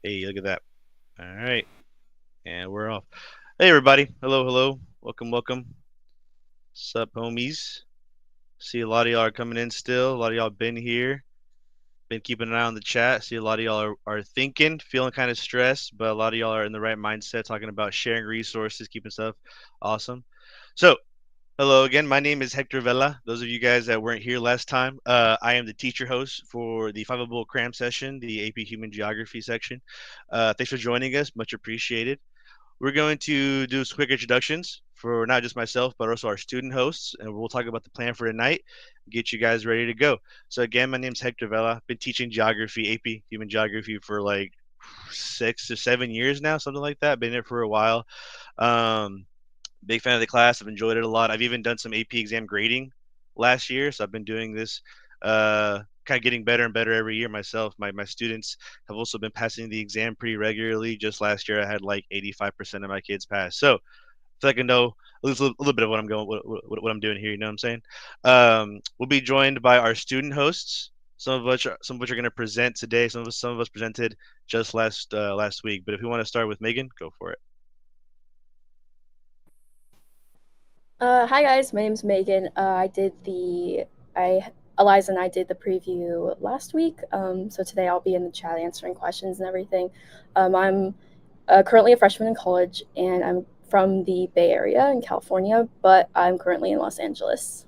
Hey, look at that. All right. And we're off. Hey, everybody. Hello, hello. Welcome, welcome. Sup, homies. See a lot of y'all are coming in still. A lot of y'all been here. Been keeping an eye on the chat. See a lot of y'all are thinking, feeling kind of stressed, but a lot of y'all are in the right mindset, talking about sharing resources, keeping stuff awesome. So, hello again. My name is Hector Vela. Those of you guys that weren't here last time, I am the teacher host for the Fiveable Cram session, the AP Human Geography section. Thanks for joining us. Much appreciated. We're going to do some quick introductions for not just myself, but also our student hosts, and we'll talk about the plan for tonight, get you guys ready to go. So again, my name's Hector Vela. Been teaching geography, AP Human Geography for like 6 to 7 years now, something like that. Been there for a while. Um, Big fan of the class. I've enjoyed it a lot. I've even done some AP exam grading last year, so I've been doing this, kind of getting better and better every year myself. My students have also been passing the exam pretty regularly. Just last year, I had like 85% of my kids pass. So I feel like I know at least a little bit of what I'm going, what I'm doing here. You know what I'm saying? We'll be joined by our student hosts. Some of which are going to present today. Some of us presented just last week. But if you want to start with Megan, go for it. Hi guys, my name's Megan. Eliza and I did the preview last week. So today I'll be in the chat answering questions and everything. I'm currently a freshman in college, and I'm from the Bay Area in California, but I'm currently in Los Angeles.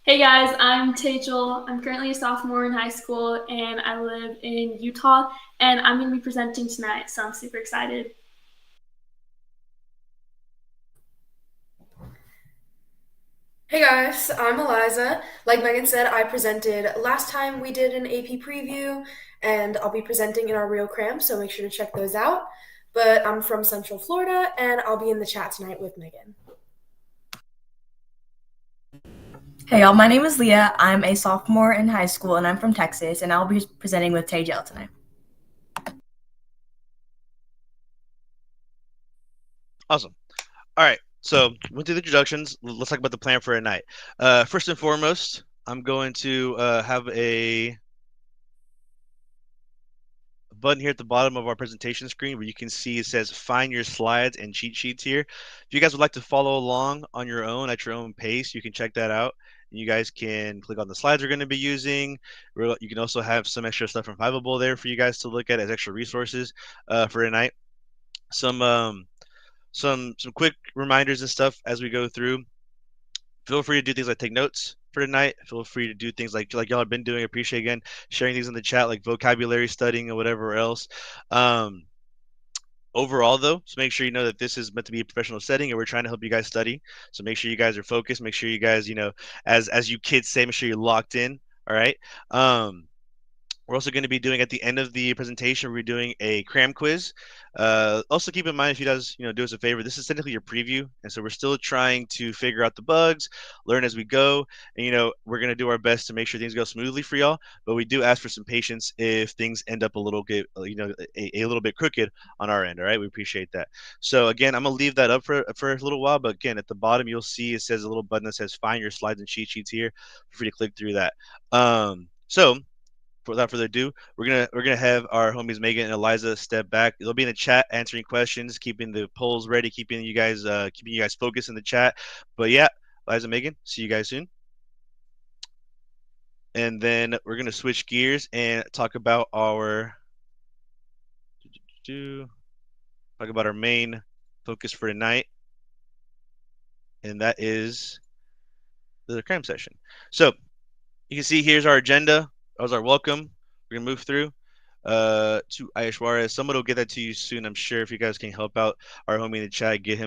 Hey guys, I'm Tejal. I'm currently a sophomore in high school and I live in Utah and I'm going to be presenting tonight, so I'm super excited. Hey guys, I'm Eliza. Like Megan said, I presented last time we did an AP preview, and I'll be presenting in our real cram, so make sure to check those out. But I'm from Central Florida, and I'll be in the chat tonight with Megan. Hey y'all, my name is Leah. I'm a sophomore in high school and I'm from Texas, and I'll be presenting with Tejal tonight. Awesome. All right. So went through the introductions. Let's talk about the plan for tonight. First and foremost, I'm going to have a button here at the bottom of our presentation screen where you can see it says find your slides and cheat sheets here. If you guys would like to follow along on your own at your own pace, you can check that out. You guys can click on the slides we're going to be using. You can also have some extra stuff from Fiveable there for you guys to look at as extra resources for tonight. Some quick reminders and stuff as we go through. Feel free to do things like take notes for tonight. Feel free to do things like y'all have been doing. Appreciate again sharing things in the chat like vocabulary studying or whatever else. Overall though, so make sure you know that this is meant to be a professional setting and we're trying to help you guys study. So make sure you guys are focused. Make sure you guys, as you kids say, make sure you're locked in. All right. We're also going to be doing at the end of the presentation, we're doing a cram quiz. Also keep in mind, if you guys, do us a favor, this is technically your preview. And so we're still trying to figure out the bugs, learn as we go. And, we're going to do our best to make sure things go smoothly for y'all. But we do ask for some patience if things end up a little bit, a little bit crooked on our end. All right. We appreciate that. So again, I'm going to leave that up for a little while. But again, at the bottom, you'll see it says a little button that says find your slides and cheat sheets here. Feel free to click through that. So without further ado, we're gonna have our homies Megan and Eliza step back. They'll be in the chat answering questions, keeping the polls ready, keeping you guys focused in the chat. But yeah, Eliza, Megan, see you guys soon. And then we're gonna switch gears and talk about our main focus for tonight, and that is the cram session. So you can see here's our agenda. That was our welcome. We're gonna move through to Ayeshwara. Someone will get that to you soon, I'm sure. If you guys can help out our homie in the chat, get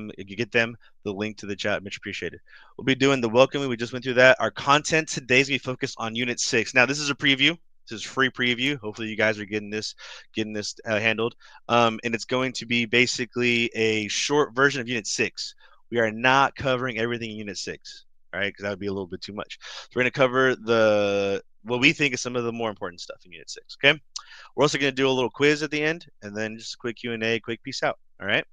them the link to the chat. Much appreciated. We'll be doing the welcoming. We just went through that. Our content today is gonna be focused on Unit 6. Now, this is a preview. This is free preview. Hopefully, you guys are getting this handled. And it's going to be basically a short version of Unit 6. We are not covering everything in Unit 6. All right, because that would be a little bit too much. So we're going to cover what we think is some of the more important stuff in Unit 6. Okay. We're also going to do a little quiz at the end, and then just a quick Q&A, quick peace out. All right.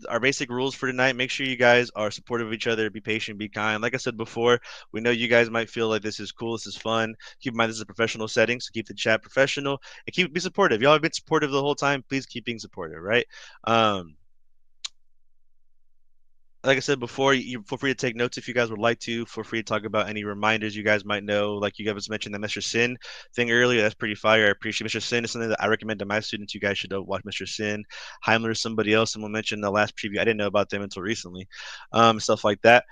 our basic rules for tonight. Make sure you guys are supportive of each other. Be patient, be kind. Like I said before, we know you guys might feel like this is cool, this is fun. Keep in mind this is a professional setting, so keep the chat professional and be supportive. Y'all have been supportive the whole time. Please keep being supportive, right? Like I said before, you feel free to take notes if you guys would like to. Feel free to talk about any reminders you guys might know. Like you guys mentioned the Mr. Sin thing earlier. That's pretty fire. I appreciate Mr. Sin. Is something that I recommend to my students. You guys should watch Mr. Sin. Heimler is somebody else. Someone mentioned in the last preview. I didn't know about them until recently. Stuff like that.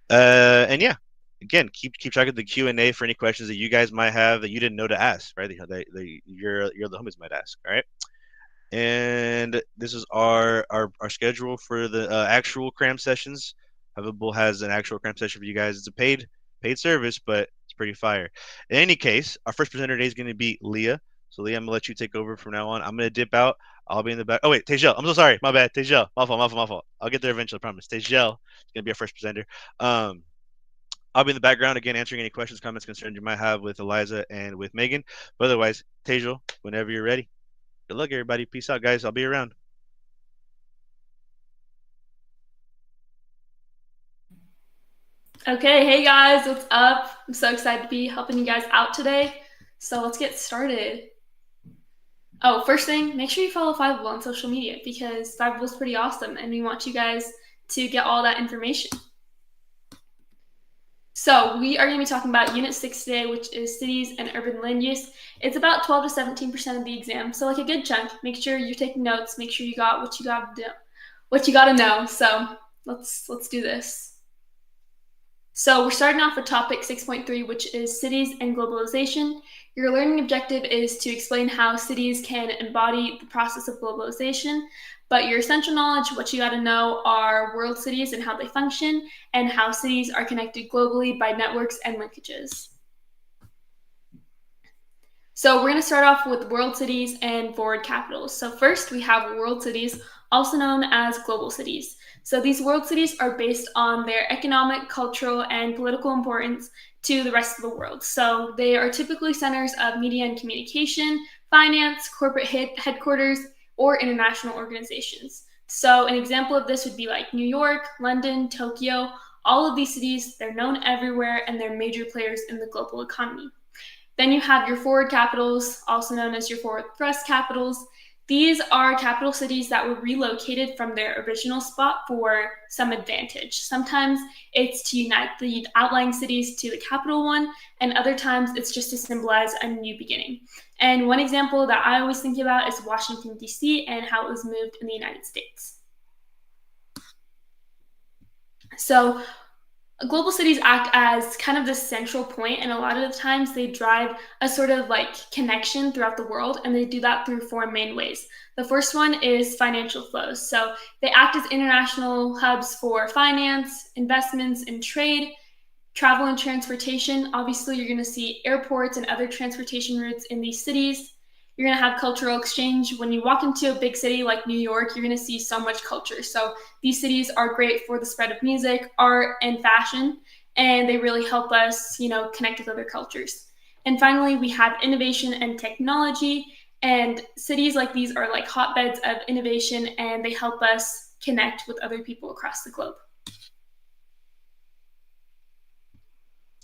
And yeah, again, keep track of the Q&A for any questions that you guys might have that you didn't know to ask, right? You're the homies might ask, all right? And this is our schedule for the actual cram sessions. Fiveable has an actual cram session for you guys. It's a paid service, but it's pretty fire. In any case, our first presenter today is going to be Leah. So Leah, I'm gonna let you take over from now on. I'm gonna dip out. I'll be in the back. Oh wait, Tejel. I'm so sorry. My bad. Tejel. My fault. I'll get there eventually. I promise. Tejel is gonna be our first presenter. I'll be in the background again, answering any questions, comments, concerns you might have with Eliza and with Megan. But otherwise, Tejel, whenever you're ready. Good luck, everybody. Peace out, guys. I'll be around. Okay, hey guys, what's up? I'm so excited to be helping you guys out today. So let's get started. Oh, first thing, make sure you follow Fiveable on social media because Fiveable is pretty awesome and we want you guys to get all that information. So we are going to be talking about Unit 6 today, which is cities and urban land use. It's about 12 to 17% of the exam, so like a good chunk. Make sure you're taking notes. Make sure you got what you got to know. So let's do this. So we're starting off with topic 6.3, which is cities and globalization. Your learning objective is to explain how cities can embody the process of globalization. But your essential knowledge, what you got to know, are world cities and how they function, and how cities are connected globally by networks and linkages. So we're going to start off with world cities and forward capitals. So first we have world cities, also known as global cities. So these world cities are based on their economic, cultural, and political importance to the rest of the world. So they are typically centers of media and communication, finance, corporate headquarters, or international organizations. So an example of this would be like New York, London, Tokyo. All of these cities, they're known everywhere and they're major players in the global economy. Then you have your forward capitals, also known as your forward thrust capitals. These are capital cities that were relocated from their original spot for some advantage. Sometimes it's to unite the outlying cities to the capital one, and other times it's just to symbolize a new beginning. And one example that I always think about is Washington, D.C. and how it was moved in the United States. So global cities act as kind of the central point, and a lot of the times they drive a sort of like connection throughout the world, and they do that through four main ways. The first one is financial flows. So they act as international hubs for finance, investments, and trade, travel and transportation. Obviously, you're going to see airports and other transportation routes in these cities. You're going to have cultural exchange. When you walk into a big city like New York, you're going to see so much culture. So these cities are great for the spread of music, art, and fashion, and they really help us, connect with other cultures. And finally, we have innovation and technology, and cities like these are like hotbeds of innovation, and they help us connect with other people across the globe.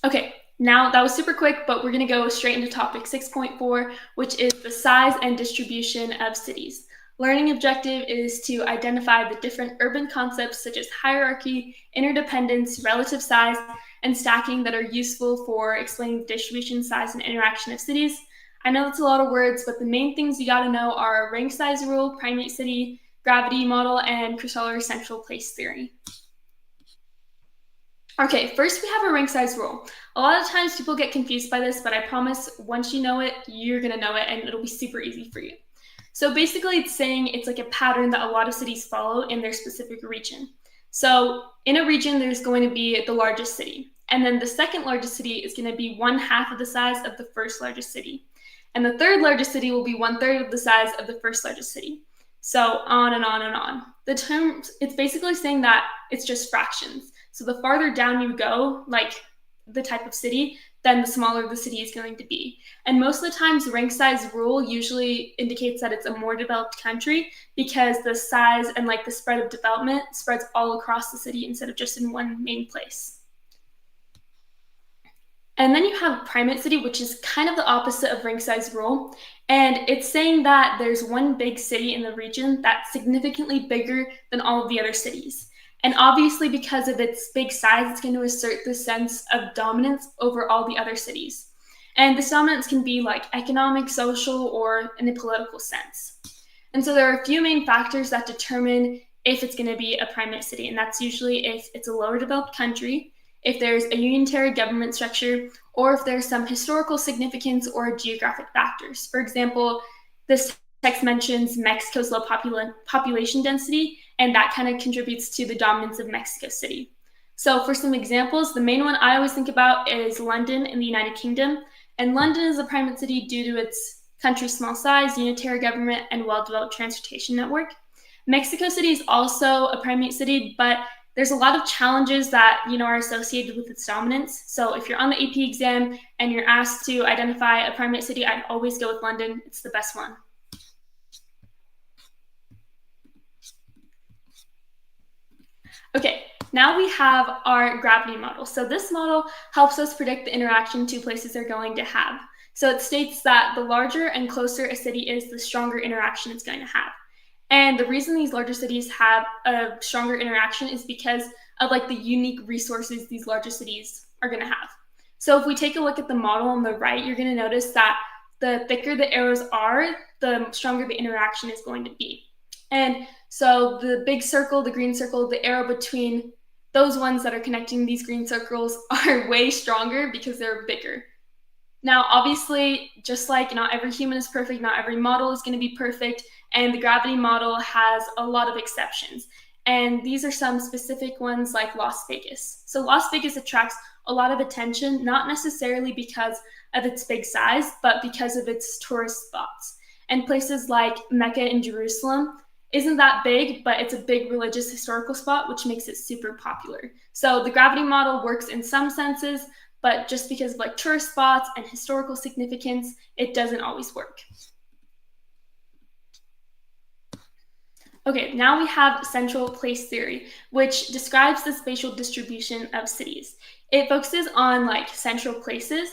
Okay, now that was super quick, but we're going to go straight into topic 6.4, which is the size and distribution of cities. Learning objective is to identify the different urban concepts such as hierarchy, interdependence, relative size, and stacking that are useful for explaining the distribution, size, and interaction of cities. I know that's a lot of words, but the main things you got to know are rank size rule, primate city, gravity model, and Crusoe central place theory. Okay, first we have a rank size rule. A lot of times people get confused by this, but I promise once you know it, you're going to know it, and it'll be super easy for you. So basically it's saying it's like a pattern that a lot of cities follow in their specific region. So in a region, there's going to be the largest city. And then the second largest city is going to be 1/2 of the size of the first largest city. And the third largest city will be 1/3 of the size of the first largest city. So on and on and on. The term, it's basically saying that it's just fractions. So the farther down you go, like the type of city, then the smaller the city is going to be. And most of the times, rank size rule usually indicates that it's a more developed country because the size and like the spread of development spreads all across the city instead of just in one main place. And then you have primate city, which is kind of the opposite of rank size rule. And it's saying that there's one big city in the region that's significantly bigger than all of the other cities. And obviously, because of its big size, it's going to assert the sense of dominance over all the other cities. And this dominance can be like economic, social, or in a political sense. And so there are a few main factors that determine if it's going to be a primate city. And that's usually if it's a lower developed country, if there's a unitary government structure, or if there's some historical significance or geographic factors. For example, this text mentions Mexico's low population density, and that kind of contributes to the dominance of Mexico City. So for some examples, the main one I always think about is London in the United Kingdom. And London is a primate city due to its country's small size, unitary government, and well-developed transportation network. Mexico City is also a primate city, but there's a lot of challenges that are associated with its dominance. So if you're on the AP exam and you're asked to identify a primate city, I'd always go with London. It's the best one. Okay, now we have our gravity model. So this model helps us predict the interaction two places are going to have. So it states that the larger and closer a city is, the stronger interaction it's going to have. And the reason these larger cities have a stronger interaction is because of like the unique resources these larger cities are going to have. So if we take a look at the model on the right, you're going to notice that the thicker the arrows are, the stronger the interaction is going to be. And so the big circle, the green circle, the arrow between those ones that are connecting these green circles are way stronger because they're bigger. Now, obviously, just like not every human is perfect, not every model is going to be perfect, and the gravity model has a lot of exceptions. And these are some specific ones like Las Vegas. So Las Vegas attracts a lot of attention, not necessarily because of its big size, but because of its tourist spots. And places like Mecca and Jerusalem isn't that big, but it's a big religious historical spot, which makes it super popular. So the gravity model works in some senses, but just because of like tourist spots and historical significance, it doesn't always work. Okay, now we have central place theory, which describes the spatial distribution of cities. It focuses on like central places,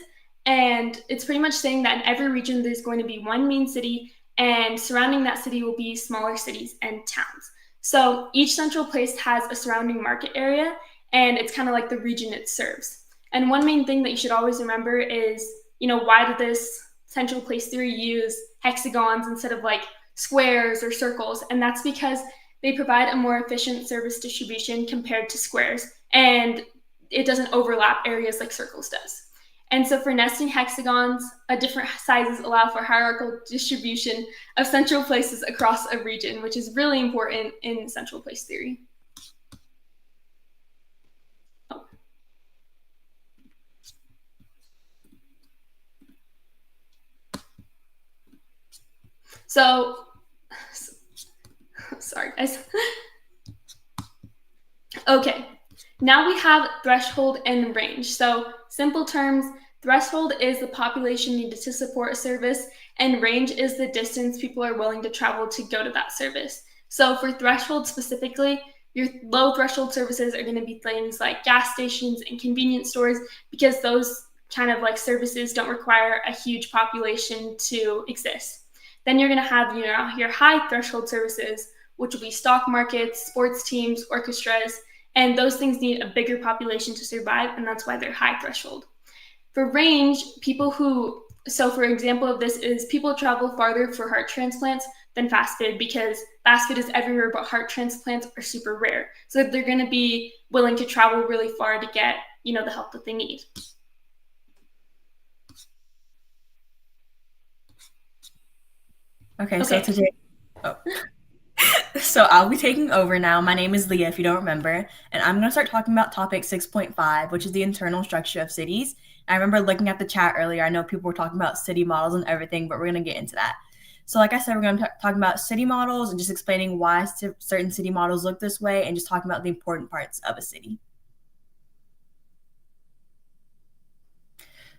and it's pretty much saying that in every region there's going to be one main city, and surrounding that city will be smaller cities and towns. So each central place has a surrounding market area, and it's kind of like the region it serves. And one main thing that you should always remember is, why did this central place theory use hexagons instead of like squares or circles? And that's because they provide a more efficient service distribution compared to squares, and it doesn't overlap areas like circles does. And so for nesting hexagons, different sizes allow for hierarchical distribution of central places across a region, which is really important in central place theory. So, sorry guys. Okay, now we have threshold and range. So simple terms, threshold is the population needed to support a service, and range is the distance people are willing to travel to go to that service. So for threshold specifically, your low threshold services are going to be things like gas stations and convenience stores, because those kind of like services don't require a huge population to exist. Then you're going to have your high threshold services, which will be stock markets, sports teams, orchestras, and those things need a bigger population to survive, and that's why they're high threshold. For range, for example of this is people travel farther for heart transplants than fast food, because fast food is everywhere, but heart transplants are super rare. So they're going to be willing to travel really far to get, the help that they need. Okay. So today, so I'll be taking over now. My name is Leah, if you don't remember, and I'm going to start talking about topic 6.5, which is the internal structure of cities. And I remember looking at the chat earlier. I know people were talking about city models and everything, but we're going to get into that. So like I said, we're going to talk about city models and just explaining why certain city models look this way, and just talking about the important parts of a city.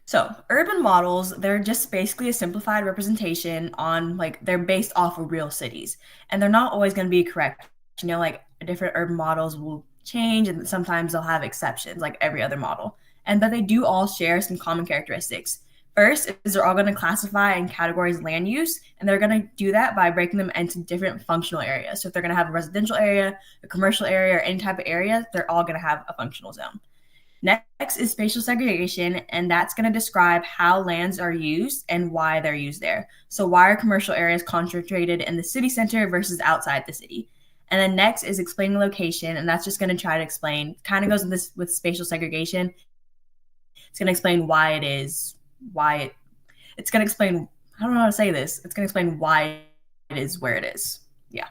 So urban models, they're just basically a simplified representation on they're based off of real cities, and they're not always going to be correct. Different urban models will change, and sometimes they'll have exceptions like every other model. But they do all share some common characteristics. First is they're all going to classify and categorize land use, and they're going to do that by breaking them into different functional areas. So if they're going to have a residential area, a commercial area, or any type of area, they're all going to have a functional zone. Next is spatial segregation, and that's going to describe how lands are used and why they're used there. So why are commercial areas concentrated in the city center versus outside the city? And then next is explaining location, and that's just going to try to explain, kind of goes with spatial segregation. It's going to explain why it is, it's going to explain, I don't know how to say this. It's going to explain why it is where it is. Yeah.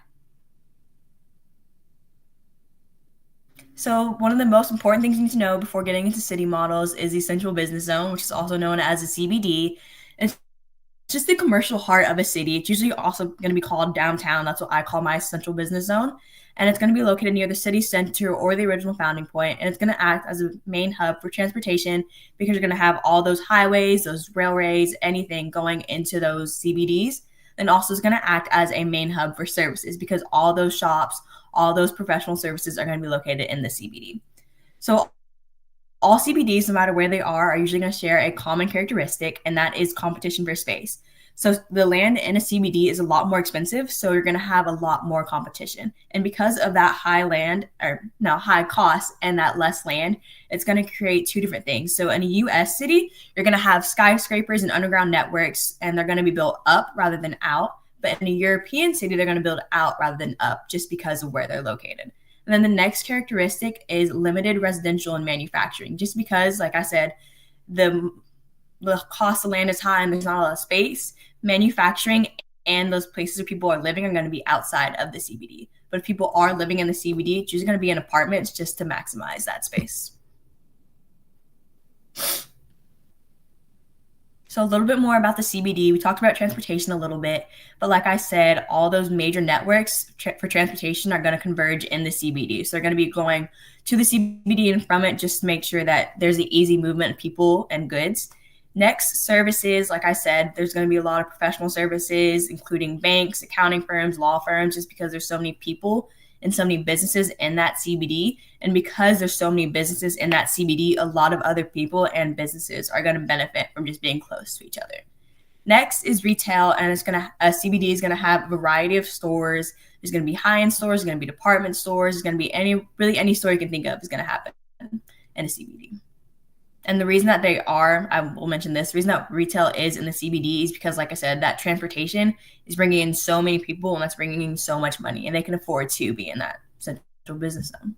So one of the most important things you need to know before getting into city models is the central business zone, which is also known as a CBD. It's just the commercial heart of a city. It's usually also going to be called downtown. That's what I call my central business zone. And it's going to be located near the city center or the original founding point. And it's going to act as a main hub for transportation because you're going to have all those highways, those railways, anything going into those CBDs. And also it's going to act as a main hub for services because all those shops, all those professional services are going to be located in the CBD. So all CBDs, no matter where they are usually going to share a common characteristic, and that is competition for space. So the land in a CBD is a lot more expensive, so you're going to have a lot more competition. And because of that high cost and that less land, it's going to create two different things. So in a US city, you're going to have skyscrapers and underground networks, and they're going to be built up rather than out. But in a European city, they're going to build out rather than up just because of where they're located. And then the next characteristic is limited residential and manufacturing, just because, like I said, the cost of land is high and there's not a lot of space. Manufacturing and those places where people are living are going to be outside of the CBD. But if people are living in the CBD, it's usually going to be in apartments just to maximize that space. So a little bit more about the CBD. We talked about transportation a little bit, but like I said, all those major networks for transportation are going to converge in the CBD. So they're going to be going to the CBD and from it just to make sure that there's an easy movement of people and goods. Next, services. Like I said, there's going to be a lot of professional services, including banks, accounting firms, law firms, just because there's so many people and so many businesses in that CBD. And because there's so many businesses in that CBD, a lot of other people and businesses are going to benefit from just being close to each other. Next is retail, and a CBD is going to have a variety of stores. There's going to be high-end stores, there's going to be department stores, there's going to be any store you can think of is going to happen in a CBD. And the reason that I will mention this, the reason that retail is in the CBD is because, like I said, that transportation is bringing in so many people and that's bringing in so much money, and they can afford to be in that central business zone.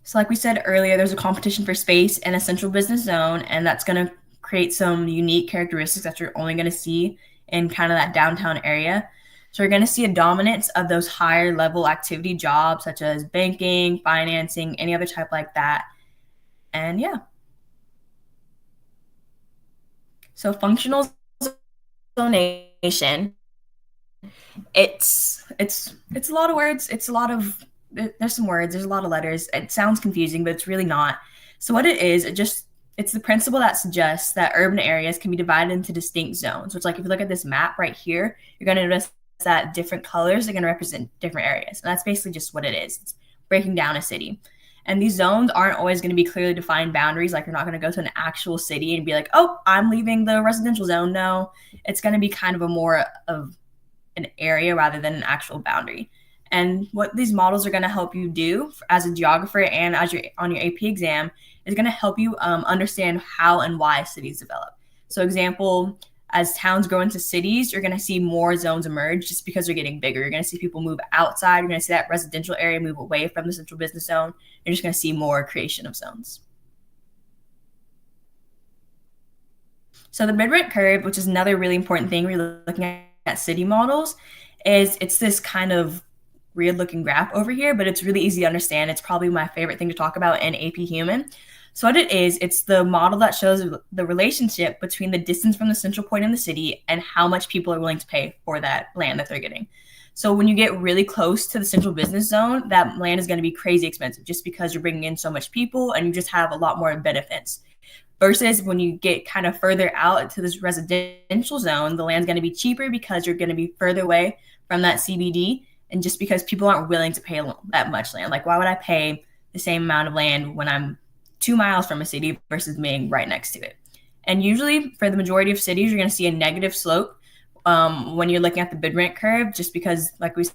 So like we said earlier, there's a competition for space in a central business zone, and that's going to create some unique characteristics that you're only going to see in kind of that downtown area. So you're going to see a dominance of those higher level activity jobs such as banking, financing, any other type like that. And yeah. So functional zonation. It's a lot of words. There's some words, there's a lot of letters. It sounds confusing, but it's really not. So what it is, it's the principle that suggests that urban areas can be divided into distinct zones. So it's like if you look at this map right here, you're going to notice that different colors are going to represent different areas. And that's basically just what it is. It's breaking down a city. And these zones aren't always going to be clearly defined boundaries. Like you're not going to go to an actual city and be like, oh, I'm leaving the residential zone. No, it's going to be kind of a more of an area rather than an actual boundary. And what these models are going to help you do as a geographer and as you're on your AP exam is going to help you understand how and why cities develop. So example, as towns grow into cities, you're going to see more zones emerge just because they're getting bigger. You're going to see people move outside. You're going to see that residential area move away from the central business zone. You're just going to see more creation of zones. So the mid-rent curve, which is another really important thing when you're looking at city models, is it's this kind of weird looking graph over here, but it's really easy to understand. It's probably my favorite thing to talk about in AP Human. So what it is, it's the model that shows the relationship between the distance from the central point in the city and how much people are willing to pay for that land that they're getting. So when you get really close to the central business zone, that land is going to be crazy expensive just because you're bringing in so much people and you just have a lot more benefits. Versus when you get kind of further out into this residential zone, the land's going to be cheaper because you're going to be further away from that CBD, and just because people aren't willing to pay that much land. Like, why would I pay the same amount of land when I'm 2 miles from a city versus being right next to it? And usually for the majority of cities, you're going to see a negative slope when you're looking at the bid rent curve, just because, like we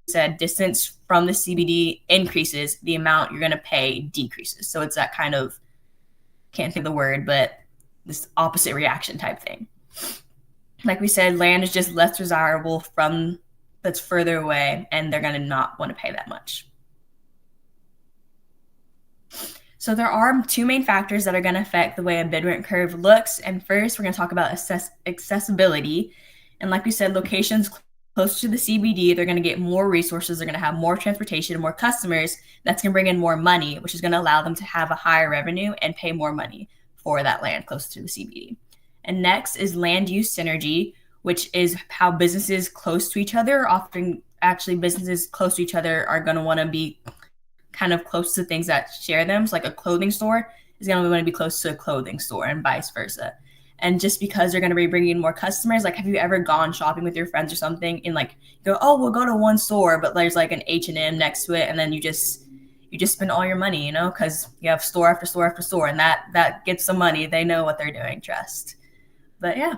said, distance from the CBD increases, the amount you're going to pay decreases. So it's that kind of, can't think of the word, but this opposite reaction type thing. Like we said, land is just less desirable from that's further away, and they're going to not want to pay that much. So there are two main factors that are going to affect the way a bid rent curve looks. And first, we're going to talk about accessibility. And like we said, locations closer to the CBD, they're going to get more resources, they're going to have more transportation, more customers. That's going to bring in more money, which is going to allow them to have a higher revenue and pay more money for that land closer to the CBD. And next is land use synergy, which is how businesses close to each other, often actually businesses close to each other are going to want to be kind of close to things that share them. So like a clothing store is going to want to be close to a clothing store and vice versa. And just because they're going to be bringing in more customers, like, have you ever gone shopping with your friends or something and like you go, oh, we'll go to one store, but there's like an H&M next to it, and then you just spend all your money, because you have store after store after store, and that gets some money. They know what they're doing, trust. But yeah.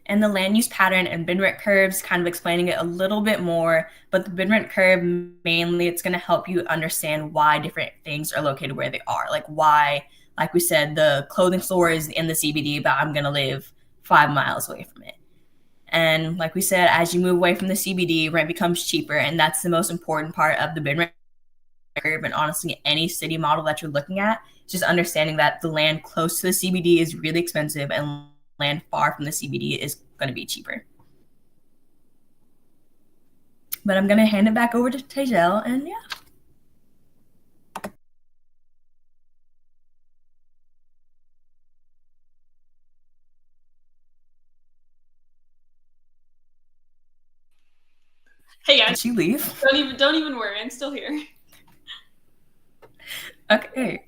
And the land use pattern and bid rent curves, kind of explaining it a little bit more. But the bid rent curve, mainly, it's going to help you understand why different things are located where they are. Like why, like we said, the clothing store is in the CBD, but I'm going to live 5 miles away from it. And like we said, as you move away from the CBD, rent becomes cheaper. And that's the most important part of the bid rent curve. And honestly, any city model that you're looking at, just understanding that the land close to the CBD is really expensive and land far from the CBD is going to be cheaper. But I'm going to hand it back over to Tejel, and yeah. Hey guys, did she leave? Don't even worry, I'm still here. Okay,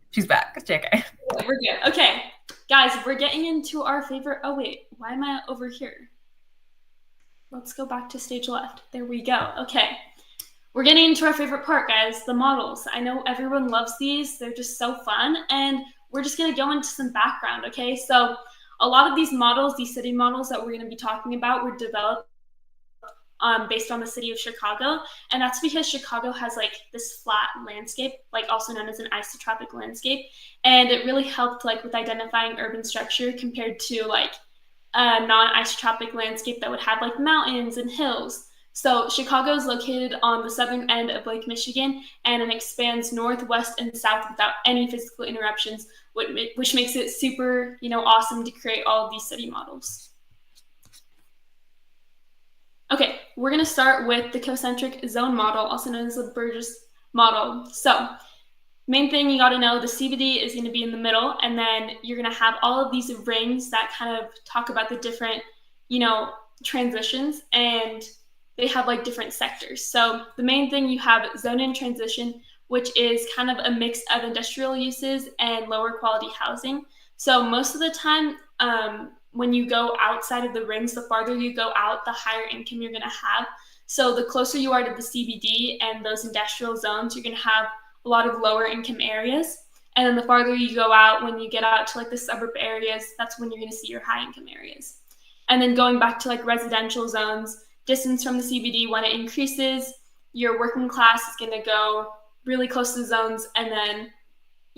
she's back. It's JK. We're good. Okay, guys, we're getting into our favorite. Oh wait, why am I over here? Let's go back to stage left. There we go. Okay, we're getting into our favorite part, guys, the models. I know everyone loves these. They're just so fun, and we're just going to go into some background, okay? So a lot of these models, these city models that we're going to be talking about, were developed based on the city of Chicago, and that's because Chicago has like this flat landscape, like also known as an isotropic landscape, and it really helped like with identifying urban structure compared to like a non-isotropic landscape that would have like mountains and hills. So Chicago is located on the southern end of Lake Michigan, and it expands north, west, and south without any physical interruptions, which makes it super, awesome to create all of these city models. Okay, we're going to start with the concentric zone model, also known as the Burgess model. So main thing you got to know, the CBD is going to be in the middle, and then you're going to have all of these rings that kind of talk about the different, transitions, and they have like different sectors. So the main thing, you have zone in transition, which is kind of a mix of industrial uses and lower quality housing. So most of the time, when you go outside of the rings, the farther you go out, the higher income you're going to have. So the closer you are to the CBD and those industrial zones, you're going to have a lot of lower income areas. And then the farther you go out, when you get out to like the suburb areas, that's when you're going to see your high income areas. And then going back to like residential zones, distance from the CBD, when it increases, your working class is going to go really close to the zones, and then,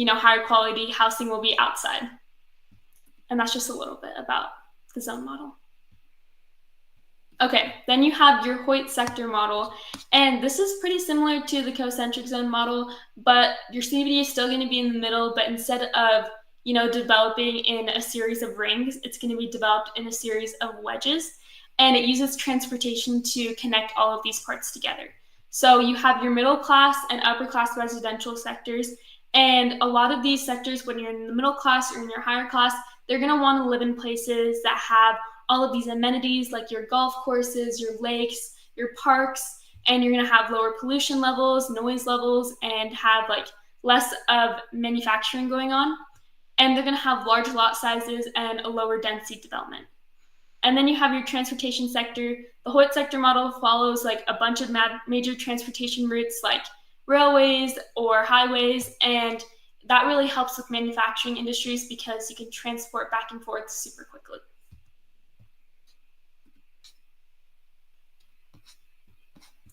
higher quality housing will be outside. And that's just a little bit about the zone model. Okay, then you have your Hoyt sector model. And this is pretty similar to the concentric zone model, but your CBD is still going to be in the middle, but instead of, developing in a series of rings, it's going to be developed in a series of wedges. And it uses transportation to connect all of these parts together. So you have your middle class and upper class residential sectors. And a lot of these sectors, when you're in the middle class or in your higher class, they're going to want to live in places that have all of these amenities like your golf courses, your lakes, your parks, and you're going to have lower pollution levels, noise levels, and have like less of manufacturing going on. And they're going to have large lot sizes and a lower density development. And then you have your transportation sector. The Hoyt sector model follows like a bunch of major transportation routes like railways or highways, and that really helps with manufacturing industries because you can transport back and forth super quickly.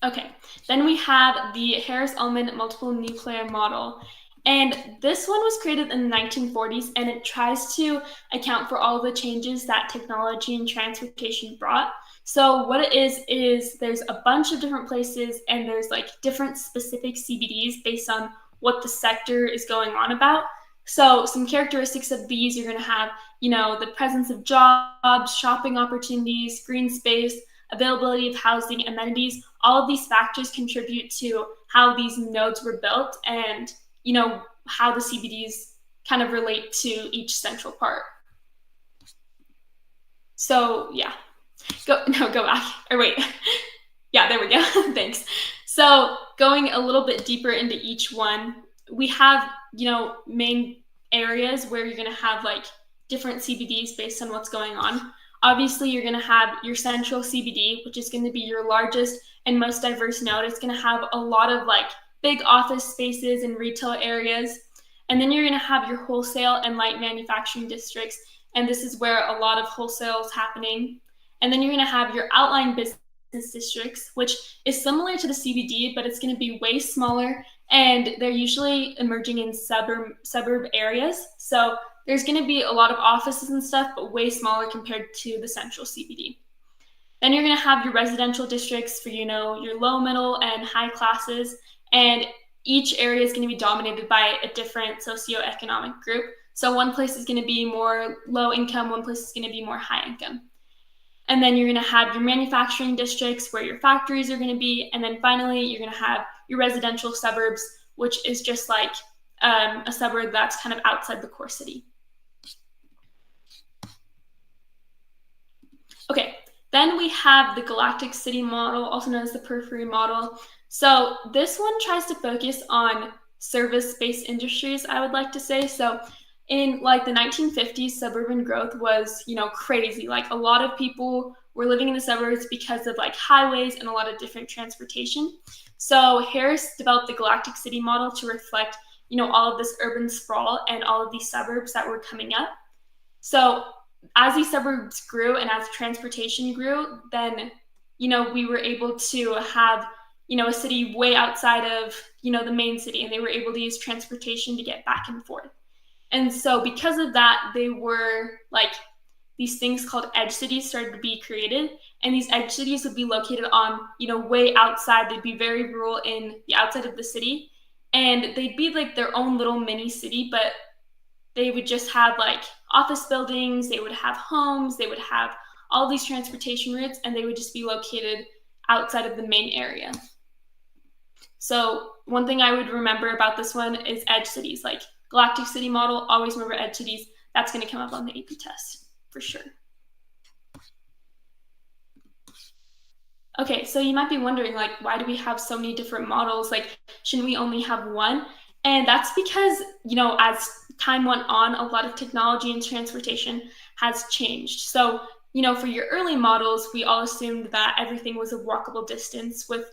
Okay, then we have the Harris-Ullman multiple nuclei model. And this one was created in the 1940s, and it tries to account for all the changes that technology and transportation brought. So what it is there's a bunch of different places, and there's like different specific CBDs based on what the sector is going on about. So some characteristics of these, you're going to have, the presence of jobs, shopping opportunities, green space, availability of housing, amenities. All of these factors contribute to how these nodes were built and how the CBDs kind of relate to each central part. So yeah, go back, or wait. Yeah, there we go. Thanks. So going a little bit deeper into each one, we have, main areas where you're going to have like different CBDs based on what's going on. Obviously, you're going to have your central CBD, which is going to be your largest and most diverse node. It's going to have a lot of like big office spaces and retail areas. And then you're going to have your wholesale and light manufacturing districts. And this is where a lot of wholesale is happening. And then you're going to have your outlying business districts, which is similar to the CBD, but it's going to be way smaller. And they're usually emerging in suburb areas. So there's going to be a lot of offices and stuff, but way smaller compared to the central CBD. Then you're going to have your residential districts for, your low, middle, and high classes. And each area is going to be dominated by a different socioeconomic group. So one place is going to be more low income, one place is going to be more high income. And then you're going to have your manufacturing districts where your factories are going to be. And then finally, you're going to have your residential suburbs, which is just like a suburb that's kind of outside the core city. Okay, then we have the Galactic city model, also known as the periphery model. So this one tries to focus on service-based industries, I would like to say. So in like the 1950s, suburban growth was, crazy. Like a lot of people were living in the suburbs because of like highways and a lot of different transportation. So Harris developed the Galactic city model to reflect, all of this urban sprawl and all of these suburbs that were coming up. So as these suburbs grew and as transportation grew, then, we were able to have, a city way outside of, the main city, and they were able to use transportation to get back and forth. And so because of that, they were like these things called edge cities started to be created. And these edge cities would be located on, way outside. They'd be very rural in the outside of the city. And they'd be like their own little mini city, but they would just have like office buildings, they would have homes, they would have all these transportation routes, and they would just be located outside of the main area. So one thing I would remember about this one is edge cities, like Galactic city model, always remember edge cities. That's going to come up on the AP test for sure. Okay, so you might be wondering, like, why do we have so many different models? Like, shouldn't we only have one? And that's because, as time went on, a lot of technology and transportation has changed. So, for your early models, we all assumed that everything was a walkable distance with,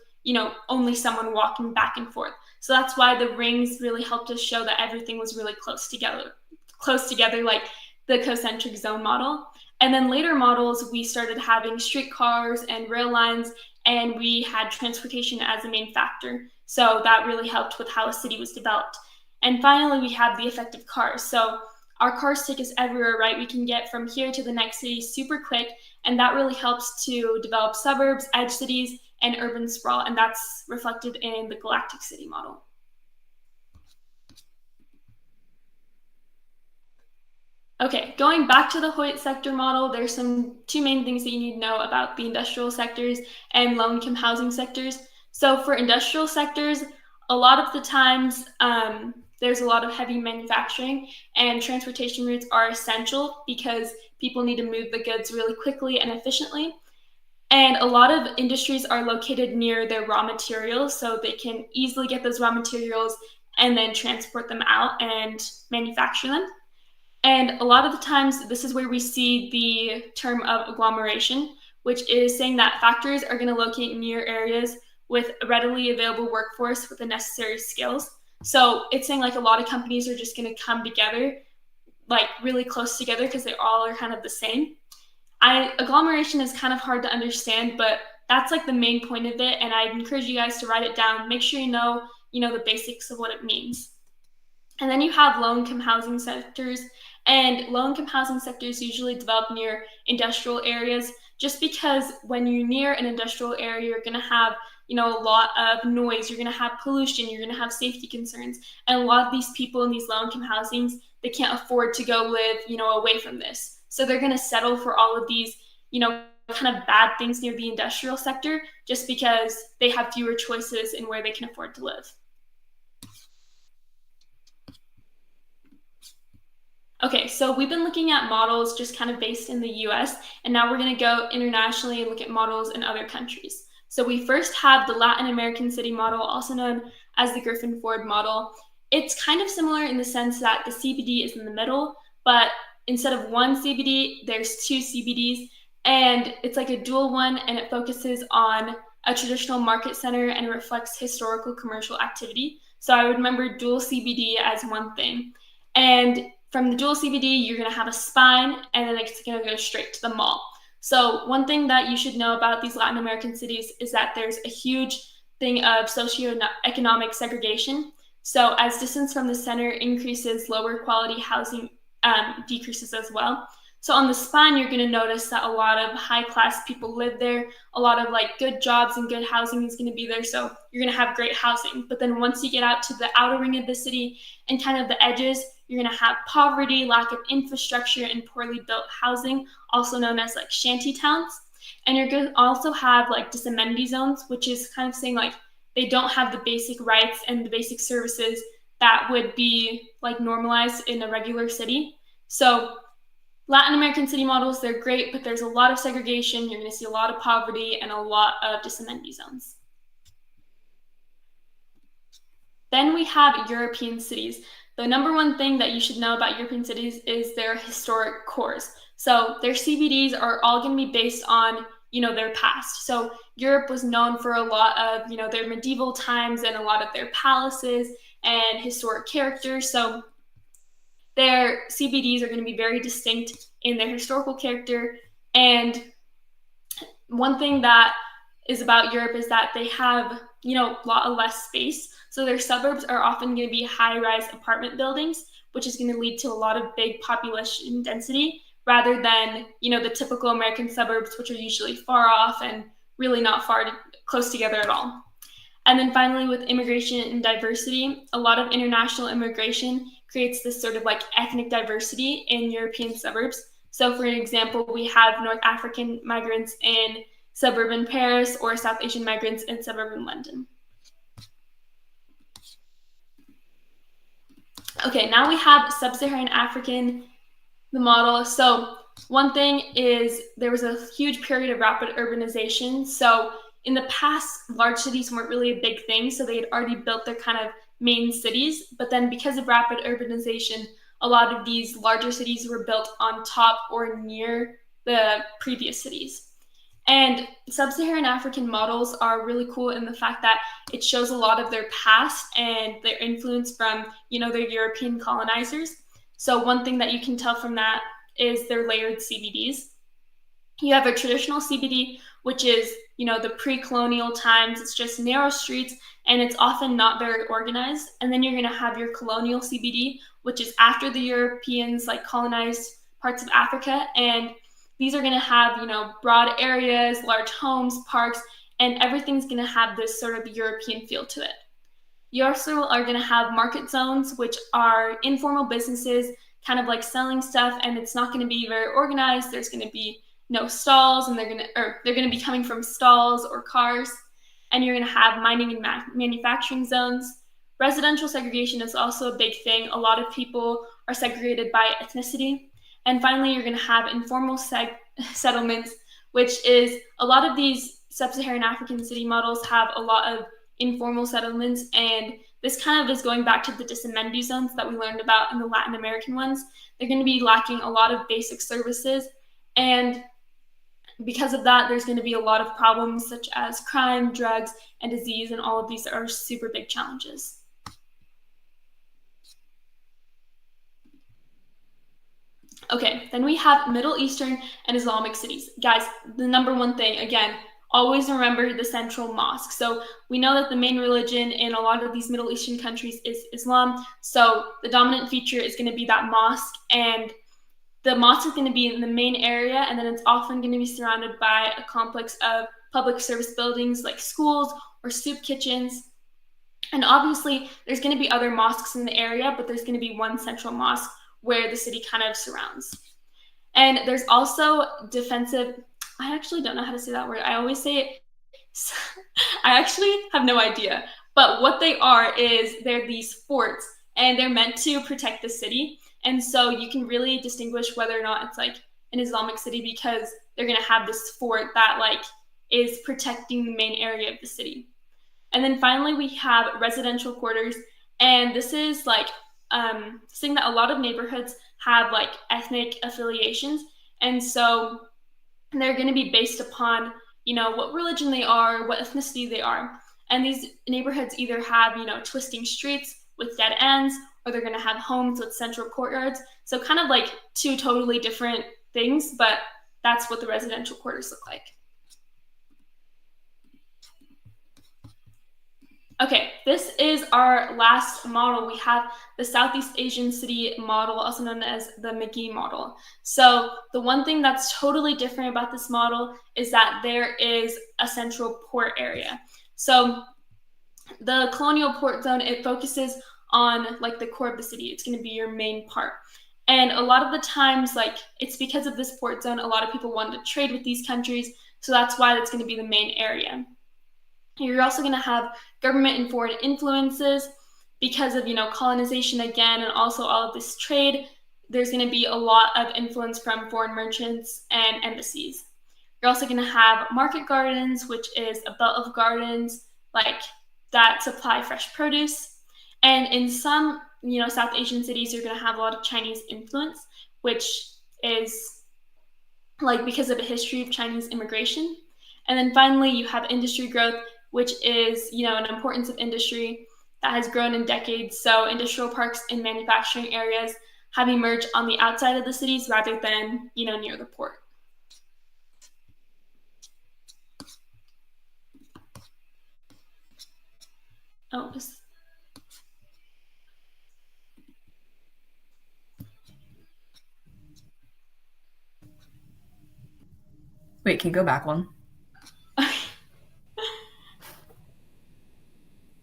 only someone walking back and forth. So that's why the rings really helped us show that everything was really close together, like the concentric zone model. And then later models, we started having streetcars and rail lines, and we had transportation as a main factor. So that really helped with how a city was developed. And finally, we have the effect of cars. So our cars take us everywhere, right? We can get from here to the next city super quick, and that really helps to develop suburbs, edge cities, and urban sprawl, and that's reflected in the Galactic city model. Okay, going back to the Hoyt sector model, there's two main things that you need to know about the industrial sectors and low-income housing sectors. So for industrial sectors, a lot of the times there's a lot of heavy manufacturing, and transportation routes are essential because people need to move the goods really quickly and efficiently. And a lot of industries are located near their raw materials, so they can easily get those raw materials and then transport them out and manufacture them. And a lot of the times, this is where we see the term of agglomeration, which is saying that factories are going to locate near areas with a readily available workforce with the necessary skills. So it's saying like a lot of companies are just going to come together, like really close together, because they all are kind of the same. Agglomeration is kind of hard to understand, but that's like the main point of it. And I'd encourage you guys to write it down. Make sure you know the basics of what it means. And then you have low-income housing sectors. And low-income housing sectors usually develop near industrial areas, just because when you're near an industrial area, you're going to have a lot of noise, you're going to have pollution, you're going to have safety concerns. And a lot of these people in these low-income housings, they can't afford to go live, away from this. So they're going to settle for all of these, kind of bad things near the industrial sector, just because they have fewer choices in where they can afford to live. Okay, so we've been looking at models just kind of based in the US, and now we're going to go internationally and look at models in other countries. So we first have the Latin American city model, also known as the Griffin-Ford model. It's kind of similar in the sense that the CBD is in the middle, but instead of one CBD, there's two CBDs, and it's like a dual one, and it focuses on a traditional market center and reflects historical commercial activity. So I would remember dual CBD as one thing. And from the dual CBD, you're going to have a spine, and then it's going to go straight to the mall. So one thing that you should know about these Latin American cities is that there's a huge thing of socioeconomic segregation. So as distance from the center increases, lower quality housing decreases as well. So on the spine, you're going to notice that a lot of high-class people live there. A lot of like good jobs and good housing is going to be there. So you're going to have great housing. But then once you get out to the outer ring of the city and kind of the edges, you're going to have poverty, lack of infrastructure, and poorly built housing, also known as like shanty towns. And you're going to also have like disamenity zones, which is kind of saying like they don't have the basic rights and the basic services that would be like normalized in a regular city. So Latin American city models, they're great, but there's a lot of segregation. You're going to see a lot of poverty and a lot of disamenity zones. Then we have European cities. The number one thing that you should know about European cities is their historic cores. So their CBDs are all going to be based on, their past. So Europe was known for a lot of, their medieval times and a lot of their palaces and historic characters. So their CBDs are going to be very distinct in their historical character. And one thing that is about Europe is that they have, a lot of less space. So their suburbs are often going to be high-rise apartment buildings, which is going to lead to a lot of big population density rather than, the typical American suburbs, which are usually far off and really not close together at all. And then finally, with immigration and diversity, a lot of international immigration creates this sort of like ethnic diversity in European suburbs. So for an example, we have North African migrants in suburban Paris or South Asian migrants in suburban London. Okay, now we have Sub-Saharan African, the model. So one thing is there was a huge period of rapid urbanization. So in the past, large cities weren't really a big thing. So they had already built their kind of main cities. But then because of rapid urbanization, a lot of these larger cities were built on top or near the previous cities. And Sub-Saharan African models are really cool in the fact that it shows a lot of their past and their influence from, their European colonizers. So one thing that you can tell from that is their layered CBDs. You have a traditional CBD, which is, the pre-colonial times. It's just narrow streets and it's often not very organized. And then you're going to have your colonial CBD, which is after the Europeans like colonized parts of Africa. And these are going to have, broad areas, large homes, parks, and everything's going to have this sort of European feel to it. You also are going to have market zones, which are informal businesses kind of like selling stuff, and it's not going to be very organized. There's going to be no stalls, and they're going to be coming from stalls or cars. And you're going to have mining and manufacturing zones. Residential segregation is also a big thing. A lot of people are segregated by ethnicity. And finally, you're going to have informal settlements, which is a lot of these sub-Saharan African city models have a lot of informal settlements, and this kind of is going back to the disamendu zones that we learned about in the Latin American ones. They're going to be lacking a lot of basic services, and because of that, there's going to be a lot of problems such as crime, drugs, and disease, and all of these are super big challenges. Okay, then we have Middle Eastern and Islamic cities. Guys, the number one thing, again, always remember the central mosque. So we know that the main religion in a lot of these Middle Eastern countries is Islam. So the dominant feature is going to be that mosque, and the mosque is going to be in the main area, and then it's often going to be surrounded by a complex of public service buildings like schools or soup kitchens. And obviously, there's going to be other mosques in the area, but there's going to be one central mosque where the city kind of surrounds. And there's also defensive, I actually don't know how to say that word. I always say it, I actually have no idea. But what they are is they're these forts, and they're meant to protect the city. And so you can really distinguish whether or not it's like an Islamic city because they're going to have this fort that like is protecting the main area of the city. And then finally, we have residential quarters. And this is like seeing that a lot of neighborhoods have like ethnic affiliations. And so they're going to be based upon, what religion they are, what ethnicity they are. And these neighborhoods either have, twisting streets with dead ends, or they're going to have homes with central courtyards. So kind of like two totally different things, but that's what the residential quarters look like. Okay, this is our last model. We have the Southeast Asian city model, also known as the McGee model. So the one thing that's totally different about this model is that there is a central port area. So the colonial port zone, it focuses on like the core of the city. It's going to be your main part. And a lot of the times, like it's because of this port zone, a lot of people wanted to trade with these countries. So that's why that's going to be the main area. You're also going to have government and foreign influences because of, colonization again, and also all of this trade. There's going to be a lot of influence from foreign merchants and embassies. You're also going to have market gardens, which is a belt of gardens like that supply fresh produce. And in some, South Asian cities, you're going to have a lot of Chinese influence, which is like because of a history of Chinese immigration. And then finally, you have industry growth, which is, an importance of industry that has grown in decades. So industrial parks and manufacturing areas have emerged on the outside of the cities rather than, near the port. Oh, Wait, can you go back one?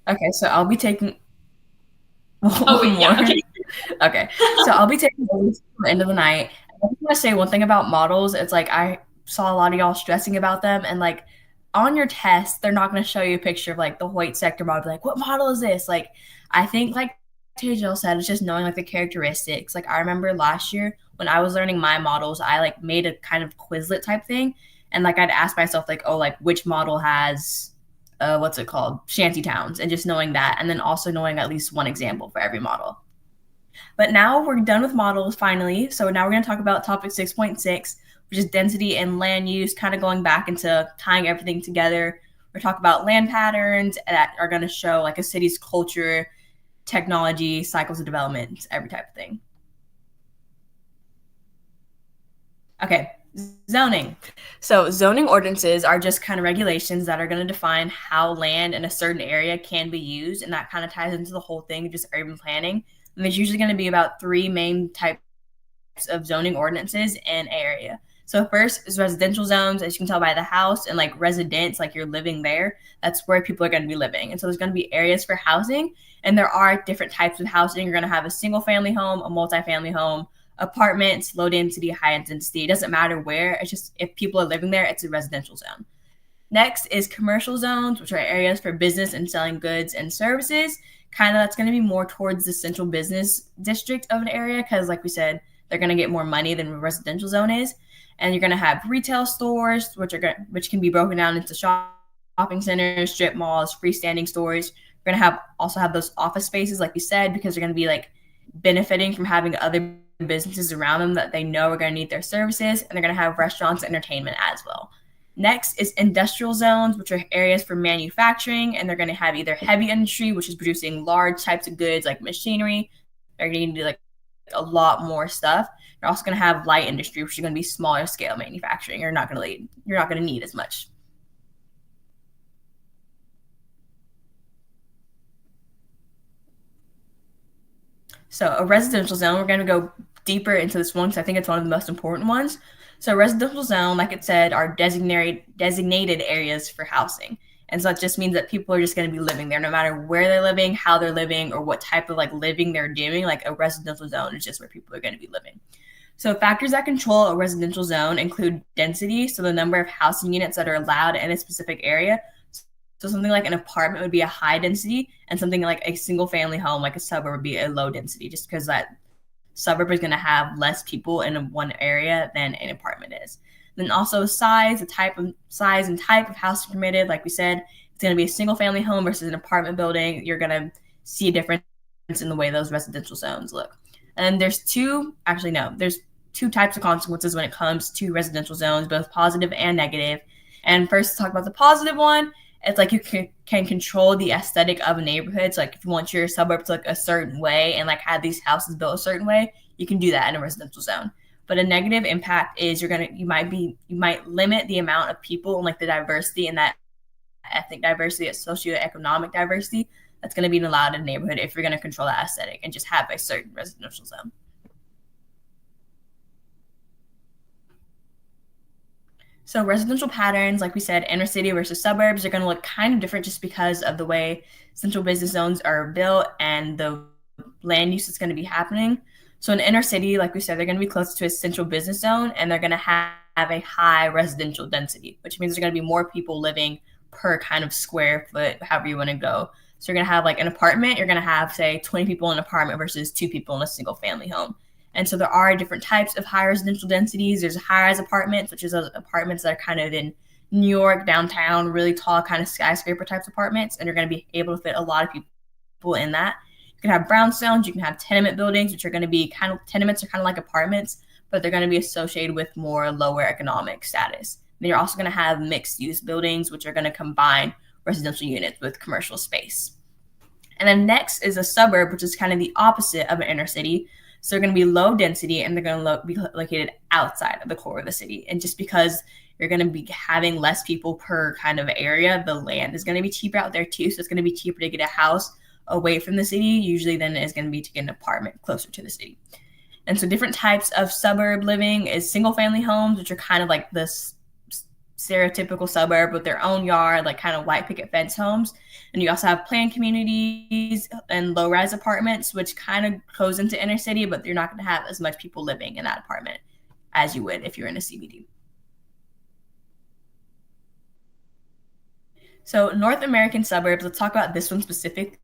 Okay, so I'll be taking one more. Yeah, okay, so I'll be taking over to the end of the night. I just want to say one thing about models. It's like I saw a lot of y'all stressing about them, and like on your test, they're not going to show you a picture of like the Hoyt sector model. Like, what model is this? Like, I think like Tejal said, it's just knowing like the characteristics. Like I remember last year when I was learning my models, I like made a kind of Quizlet type thing, and like I'd ask myself like, oh, like which model has what's it called? Shanty towns, and just knowing that, and then also knowing at least one example for every model. But now we're done with models finally. So now we're going to talk about topic 6.6, which is density and land use, kind of going back into tying everything together. We're talking about land patterns that are going to show like a city's culture, technology, cycles of development, every type of thing. Okay. Zoning. So zoning ordinances are just kind of regulations that are going to define how land in a certain area can be used, and that kind of ties into the whole thing of just urban planning. And there's usually going to be about three main types of zoning ordinances in an area. So first is residential zones, as you can tell by the house, and like residence, like you're living there. That's where people are going to be living. And so there's going to be areas for housing, and there are different types of housing. You're going to have a single family home, a multifamily home, apartments, low density, high intensity. It doesn't matter where. It's just if people are living there, it's a residential zone. Next is commercial zones, which are areas for business and selling goods and services. kind of that's going to be more towards the central business district of an area because, like we said, they're going to get more money than a residential zone is. And you're going to have retail stores, which can be broken down into shopping centers, strip malls, freestanding stores. You're going to also have those office spaces, like we said, because they're going to be like benefiting from having other businesses around them that they know are going to need their services, and they're going to have restaurants and entertainment as well. Next is industrial zones, which are areas for manufacturing, and they're going to have either heavy industry, which is producing large types of goods like machinery. They're going to do like a lot more stuff. You're also going to have light industry, which is going to be smaller scale manufacturing. You're not going to need as much. So a residential zone, we're going to go deeper into this one because I think it's one of the most important ones. So a residential zone, like it said, are designated areas for housing. And so it just means that people are just going to be living there no matter where they're living, how they're living, or what type of like living they're doing. Like a residential zone is just where people are going to be living. So factors that control a residential zone include density, so the number of housing units that are allowed in a specific area. So something like an apartment would be a high density, and something like a single family home, like a suburb, would be a low density, just because that suburb is going to have less people in one area than an apartment is. Then also size and type of house permitted. Like we said, it's going to be a single family home versus an apartment building. You're going to see a difference in the way those residential zones look. And there's two types of consequences when it comes to residential zones, both positive and negative. And first, to talk about the positive one, it's like you can control the aesthetic of a neighborhood. So like if you want your suburb to look a certain way and like have these houses built a certain way, you can do that in a residential zone. But a negative impact is you might limit the amount of people and like the diversity and that ethnic diversity, that socioeconomic diversity that's going to be allowed in a neighborhood if you're going to control that aesthetic and just have a certain residential zone. So residential patterns, like we said, inner city versus suburbs are going to look kind of different just because of the way central business zones are built and the land use that's going to be happening. So in inner city, like we said, they're going to be close to a central business zone and they're going to have a high residential density, which means there's going to be more people living per kind of square foot, however you want to go. So you're going to have like an apartment, you're going to have, say, 20 people in an apartment versus 2 people in a single family home. And so there are different types of high residential densities. There's high-rise apartments, which is those apartments that are kind of in New York, downtown, really tall kind of skyscraper types apartments, and you're going to be able to fit a lot of people in that. You can have brownstones, you can have tenement buildings, which are going to be tenements are kind of like apartments, but they're going to be associated with more lower economic status. Then you're also going to have mixed-use buildings, which are going to combine residential units with commercial space. And then next is a suburb, which is kind of the opposite of an inner city. So they're going to be low density and they're going to be located outside of the core of the city. And just because you're going to be having less people per kind of area, the land is going to be cheaper out there too. So it's going to be cheaper to get a house away from the city usually than it is going to be to get an apartment closer to the city. And so different types of suburb living is single family homes, which are kind of like this stereotypical suburb with their own yard, like kind of white picket fence homes. And you also have planned communities and low-rise apartments, which kind of goes into inner city, but you're not going to have as much people living in that apartment as you would if you're in a CBD. So North American suburbs, let's talk about this one specifically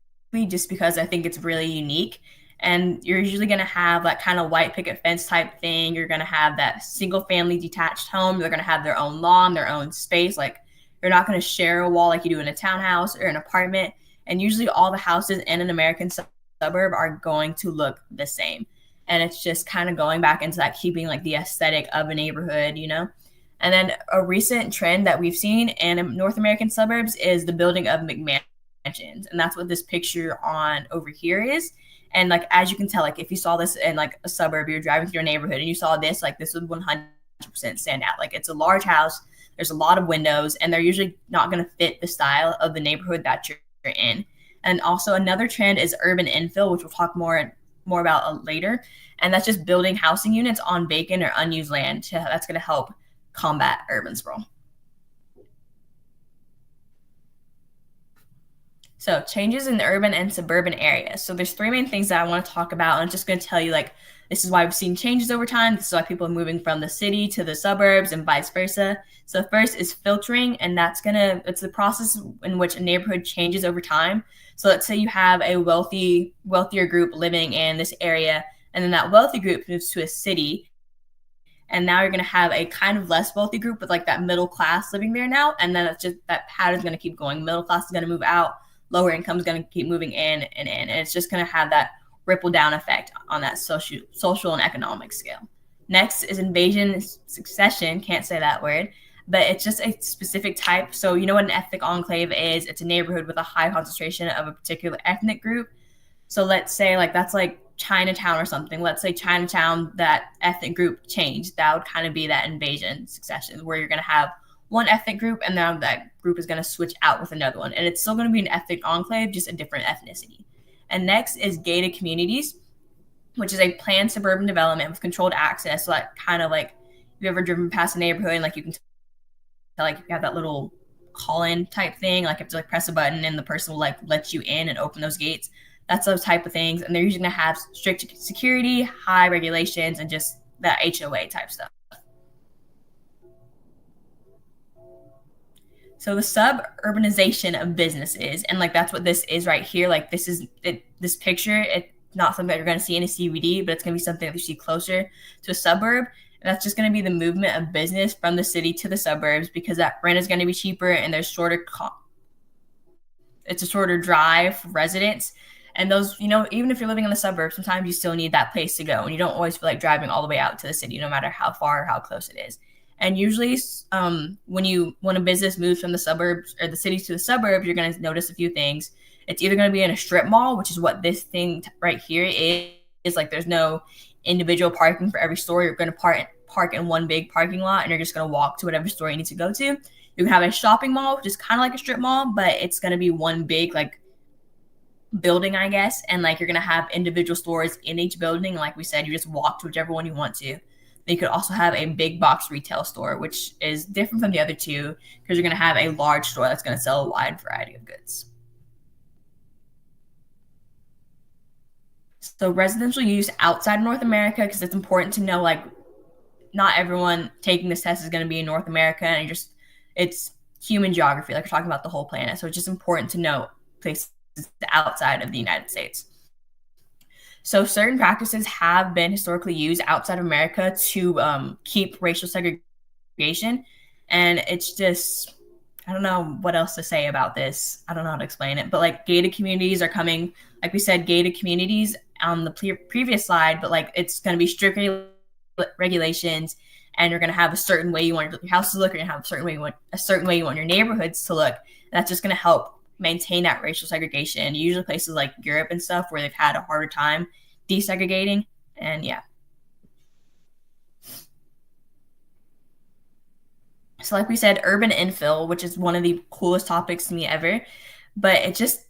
just because I think it's really unique. And you're usually going to have that kind of white picket fence type thing. You're going to have that single family detached home. They're going to have their own lawn, their own space. Like you're not going to share a wall like you do in a townhouse or an apartment. And usually all the houses in an American suburb are going to look the same. And it's just kind of going back into that keeping like the aesthetic of a neighborhood, you know? And then a recent trend that we've seen in North American suburbs is the building of McMansions. And that's what this picture on over here is. And like, as you can tell, like if you saw this in like a suburb, you're driving through a neighborhood and you saw this, like this would 100% stand out. Like it's a large house. There's a lot of windows and they're usually not going to fit the style of the neighborhood that you're in. And also another trend is urban infill, which we'll talk more about later. And that's just building housing units on vacant or unused land. That's going to help combat urban sprawl. So changes in the urban and suburban areas. So there's three main things that I want to talk about. And I'm just going to tell you, like, this is why we've seen changes over time. This is why people are moving from the city to the suburbs and vice versa. So first is filtering, and it's the process in which a neighborhood changes over time. So let's say you have a wealthier group living in this area, and then that wealthy group moves to a city. And now you're going to have a kind of less wealthy group with like that middle class living there now. And then it's just that pattern's going to keep going. Middle class is going to move out, lower income is going to keep moving in and in. And it's just going to have that ripple down effect on that social and economic scale. Next is invasion succession. Can't say that word, but it's just a specific type. So you know what an ethnic enclave is? It's a neighborhood with a high concentration of a particular ethnic group. So let's say like that's like Chinatown or something. Let's say Chinatown, that ethnic group changed. That would kind of be that invasion succession where you're going to have one ethnic group and then that group is going to switch out with another one. And it's still going to be an ethnic enclave, just a different ethnicity. And next is gated communities, which is a planned suburban development with controlled access. So like kind of like if you've ever driven past a neighborhood and like you can tell like you have that little call-in type thing, like you have to like press a button and the person will like let you in and open those gates. That's those type of things. And they're usually going to have strict security, high regulations, and just that HOA type stuff. So the suburbanization of businesses, and like that's what this is right here. Like this is this picture. It's not something that you're going to see in a CBD, but it's going to be something that you see closer to a suburb. And that's just going to be the movement of business from the city to the suburbs because that rent is going to be cheaper and there's it's a shorter drive for residents. And those, even if you're living in the suburbs, sometimes you still need that place to go. And you don't always feel like driving all the way out to the city, no matter how far or how close it is. And usually when a business moves from the suburbs or the city to the suburbs, you're going to notice a few things. It's either going to be in a strip mall, which is what this thing right here is like there's no individual parking for every store. You're going to park in one big parking lot and you're just going to walk to whatever store you need to go to. You can have a shopping mall, which is kind of like a strip mall, but it's going to be one big like building, I guess. And like you're going to have individual stores in each building. Like we said, you just walk to whichever one you want to. Then you could also have a big box retail store, which is different from the other two because you're going to have a large store that's going to sell a wide variety of goods. So residential use outside North America, because it's important to know, like, not everyone taking this test is going to be in North America, and it's human geography, like we're talking about the whole planet. So it's just important to know places outside of the United States. So certain practices have been historically used outside of America to keep racial segregation, and it's just, I don't know what else to say about this. I don't know how to explain it, but like gated communities are coming, like we said, gated communities on the previous slide, but like it's going to be strict regulations, and you're going to have a certain way you want your house to look, or you're going to have a certain way you want your neighborhoods to look. And that's just going to help maintain that racial segregation. Usually places like Europe and stuff where they've had a harder time desegregating, and yeah. So like we said, urban infill, which is one of the coolest topics to me ever, but it just,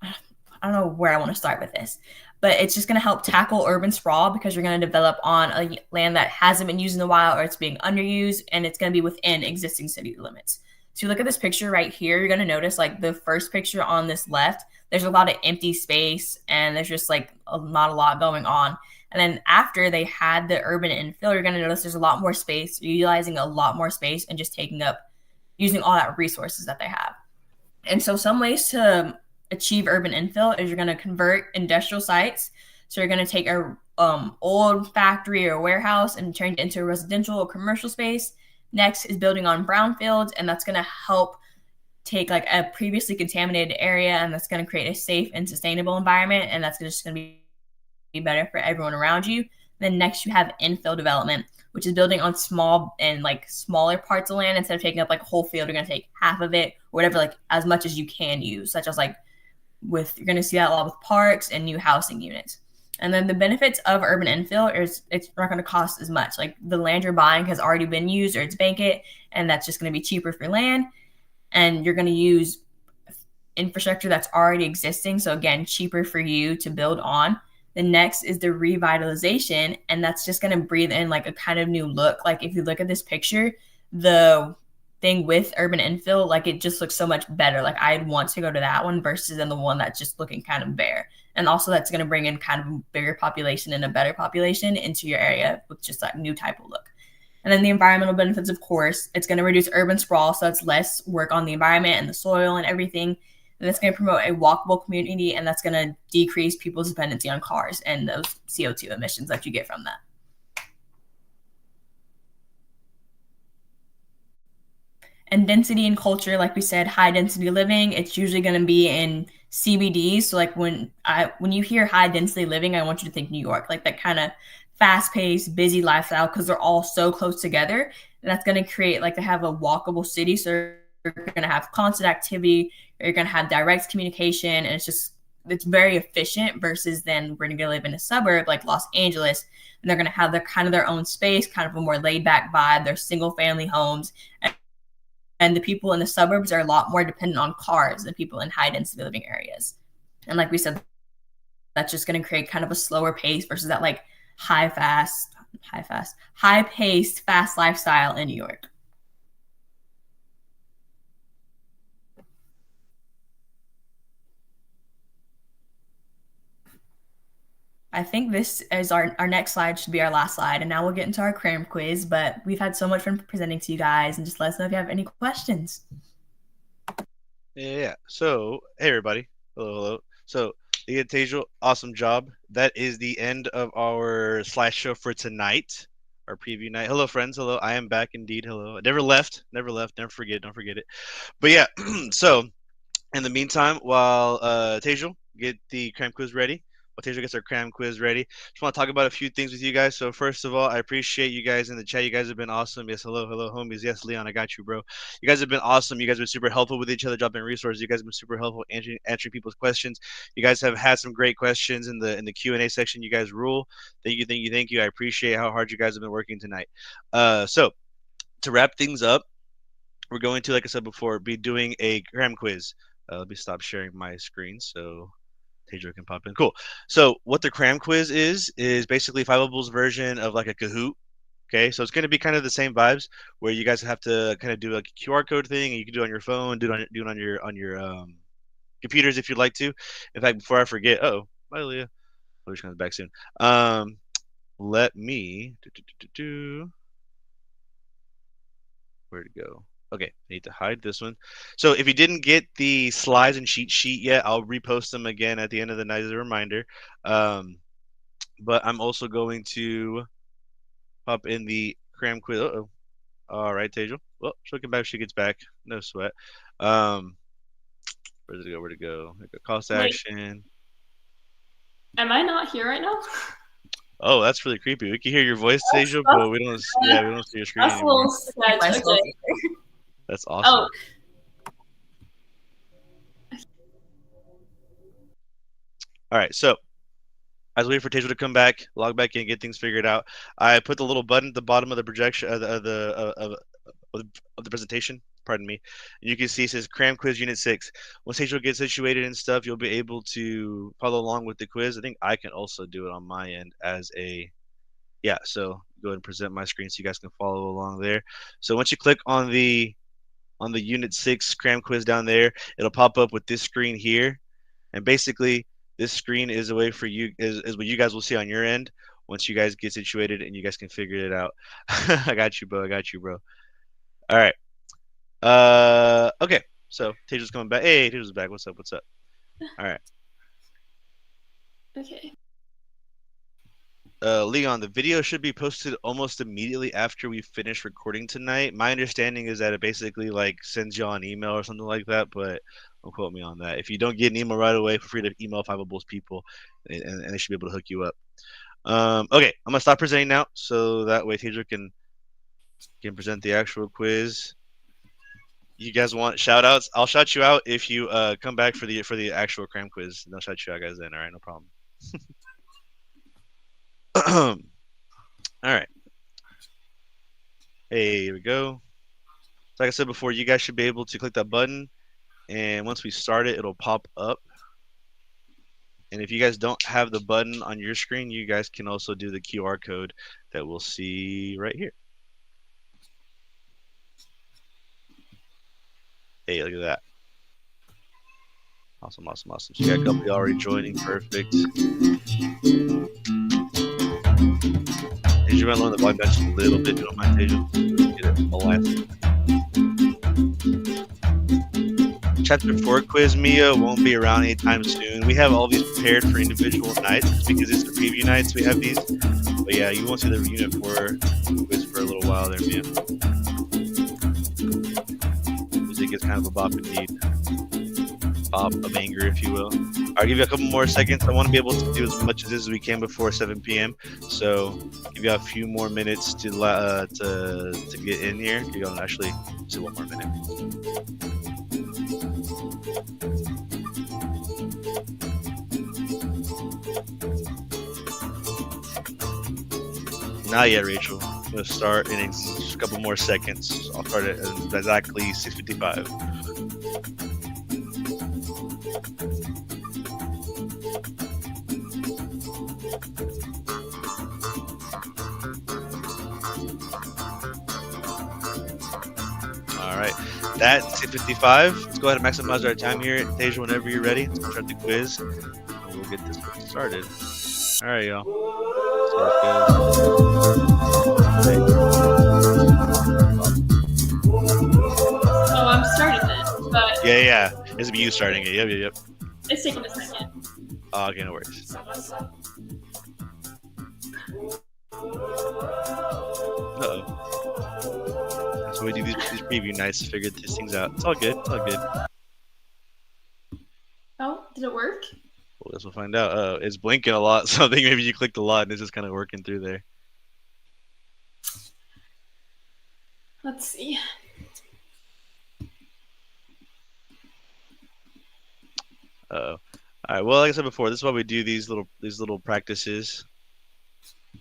I don't know where I want to start with this, but it's just going to help tackle urban sprawl because you're going to develop on a land that hasn't been used in a while or it's being underused, and it's going to be within existing city limits. So you look at this picture right here, you're going to notice like the first picture on this left, there's a lot of empty space and there's just like not a lot going on. And then after they had the urban infill, you're going to notice there's a lot more space, utilizing a lot more space and just using all that resources that they have. And so some ways to achieve urban infill is you're going to convert industrial sites. So you're going to take a old factory or warehouse and turn it into a residential or commercial space. Next is building on brownfields, and that's going to help take like a previously contaminated area, and that's going to create a safe and sustainable environment, and that's just going to be better for everyone around you. Then next you have infill development, which is building on smaller parts of land. Instead of taking up like a whole field, you're going to take half of it, or whatever, like as much as you can use, such as like you're going to see that a lot with parks and new housing units. And then the benefits of urban infill is it's not going to cost as much. Like the land you're buying has already been used or it's vacant, and that's just going to be cheaper for land. And you're going to use infrastructure that's already existing. So again, cheaper for you to build on. The next is the revitalization, and that's just going to breathe in like a kind of new look. Like if you look at this picture, the thing with urban infill, like it just looks so much better. Like I'd want to go to that one versus than the one that's just looking kind of bare. And also that's going to bring in kind of a bigger population and a better population into your area with just that new type of look. And then the environmental benefits, of course, it's going to reduce urban sprawl, so it's less work on the environment and the soil and everything. And it's going to promote a walkable community, and that's going to decrease people's dependency on cars and those CO2 emissions that you get from that. And density and culture, like we said, high density living, it's usually going to be in CBDs. So like when you hear high density living, I want you to think New York, like that kind of fast paced, busy lifestyle, because they're all so close together. And that's going to create like to have a walkable city. So you're going to have constant activity, you're going to have direct communication, and it's very efficient versus then we're going to live in a suburb like Los Angeles, and they're going to have their kind of their own space, kind of a more laid back vibe. They're single family homes. And the people in the suburbs are a lot more dependent on cars than people in high density living areas. And like we said, that's just going to create kind of a slower pace versus that like high paced, fast lifestyle in New York. I think this is our next slide should be our last slide. And now we'll get into our Cram quiz, but we've had so much fun presenting to you guys, and just let us know if you have any questions. Yeah. So, hey, everybody. Hello. So, Leah Tejal, awesome job. That is the end of our slideshow for tonight, our preview night. Hello, friends. Hello. I am back indeed. Hello. Never left. Never forget. Don't forget it. But yeah, so in the meantime, while Tejal get the Cram quiz ready, Tasia gets our Cram quiz ready. Just want to talk about a few things with you guys. So first of all, I appreciate you guys in the chat. You guys have been awesome. Yes, hello, homies. Yes, Leon, I got you, bro. You guys have been awesome. You guys have been super helpful with each other, dropping resources. You guys have been super helpful answering people's questions. You guys have had some great questions in the Q&A section. You guys rule. Thank you. I appreciate how hard you guys have been working tonight. So to wrap things up, we're going to, like I said before, be doing a Cram quiz. Let me stop sharing my screen so Tajo can pop in. Cool. So what the Cram quiz is basically Fiveable's version of like a Kahoot. Okay, so it's going to be kind of the same vibes where you guys have to kind of do like a QR code thing, and you can do it on your phone, do it on your computers if you'd like to. In fact, before I forget, bye Leah. Oh, she comes back soon. Let me where to go? Okay, I need to hide this one. So if you didn't get the slides and cheat sheet yet, I'll repost them again at the end of the night as a reminder. But I'm also going to pop in the Cram quiz. Uh-oh. All right, Tejal. Well, she'll come back if she gets back. No sweat. Where did it go? Where to go? Cost action. Am I not here right now? Oh, that's really creepy. We can hear your voice, Tejal, but we don't. Yeah, we don't see your screen that's anymore. A little okay. That's awesome. All right, so as we wait for Tejal to come back, log back in, get things figured out, I put the little button at the bottom of the projection of the presentation. Pardon me. You can see it says Cram Quiz Unit 6. Once Tejal gets situated and stuff, you'll be able to follow along with the quiz. I think I can also do it on my end as a so go ahead and present my screen so you guys can follow along there. So once you click on the Unit 6 Cram Quiz down there, it'll pop up with this screen here. And basically, this screen is a way for you, is what you guys will see on your end once you guys get situated and you guys can figure it out. I got you, bro. All right. Okay. So Teja's coming back. Hey, Teja's back. What's up? All right. Okay. Leon, the video should be posted almost immediately after we finish recording tonight. My understanding is that it basically like sends you an email or something like that, but don't quote me on that. If you don't get an email right away, feel free to email Fiveable's people, and they should be able to hook you up. Okay, I'm gonna stop presenting now, so that way Teja can present the actual quiz. You guys want shout outs? I'll shout you out if you come back for the actual Cram quiz. And I'll shout you out guys then. All right, no problem. All right. Hey, here we go. So like I said before, you guys should be able to click that button, and once we start it, it'll pop up. And if you guys don't have the button on your screen, you guys can also do the QR code that we'll see right here. Hey, look at that. Awesome. So you got a couple already joining. Perfect. Did you want to lower the volume just a little bit? You don't mind, Tasia? Get it a last. Chapter 4 quiz, Mia, won't be around anytime soon. We have all these prepared for individual nights because it's the preview nights. We have these. But yeah, you won't see the Unit 4 quiz for a little while there, Mia. Music is kind of a bop indeed. Bop of anger, if you will. I'll give you a couple more seconds. I want to be able to do as much of this as we can before 7 p.m. So give you a few more minutes to get in here. You're going to actually see one more minute. Not yet, Rachel. I'm going to start in a couple more seconds. I'll start at exactly 6:55. All right, that's 6:55. Let's go ahead and maximize our time here. Tasia, whenever you're ready, let's start the quiz, and we'll get this started. All right, y'all. Oh, I'm starting this, but Yeah. It's you starting it. Yep. it's taking a second. Oh, okay, no worries. Uh-oh. So we do these preview nights to figure these things out. It's all good. Oh, did it work? Well, guess we'll find out. It's blinking a lot, so I think maybe you clicked a lot and it's just kind of working through there. Let's see. Uh-oh. All right. Well, like I said before, this is why we do these little practices. I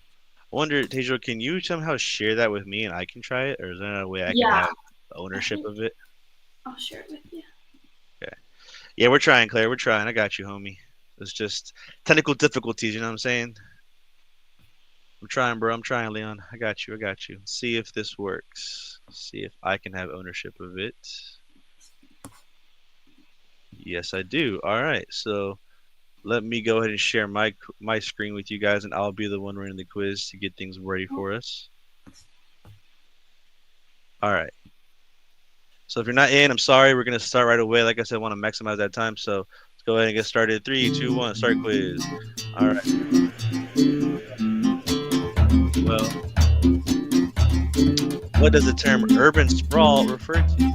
wonder, Tasia, can you somehow share that with me and I can try it, or is there a way I can have ownership of it? I'll share it with you. Okay. Yeah, we're trying, Claire. We're trying. I got you, homie. It's just technical difficulties. You know what I'm saying? I'm trying, bro. I'm trying, Leon. I got you. Let's see if this works. See if I can have ownership of it. Yes, I do. All right. So let me go ahead and share my screen with you guys, and I'll be the one running the quiz to get things ready for us. All right. So if you're not in, I'm sorry. We're going to start right away. Like I said, I want to maximize that time. So let's go ahead and get started. 3, 2, 1, start quiz. All right. Well, what does the term urban sprawl refer to?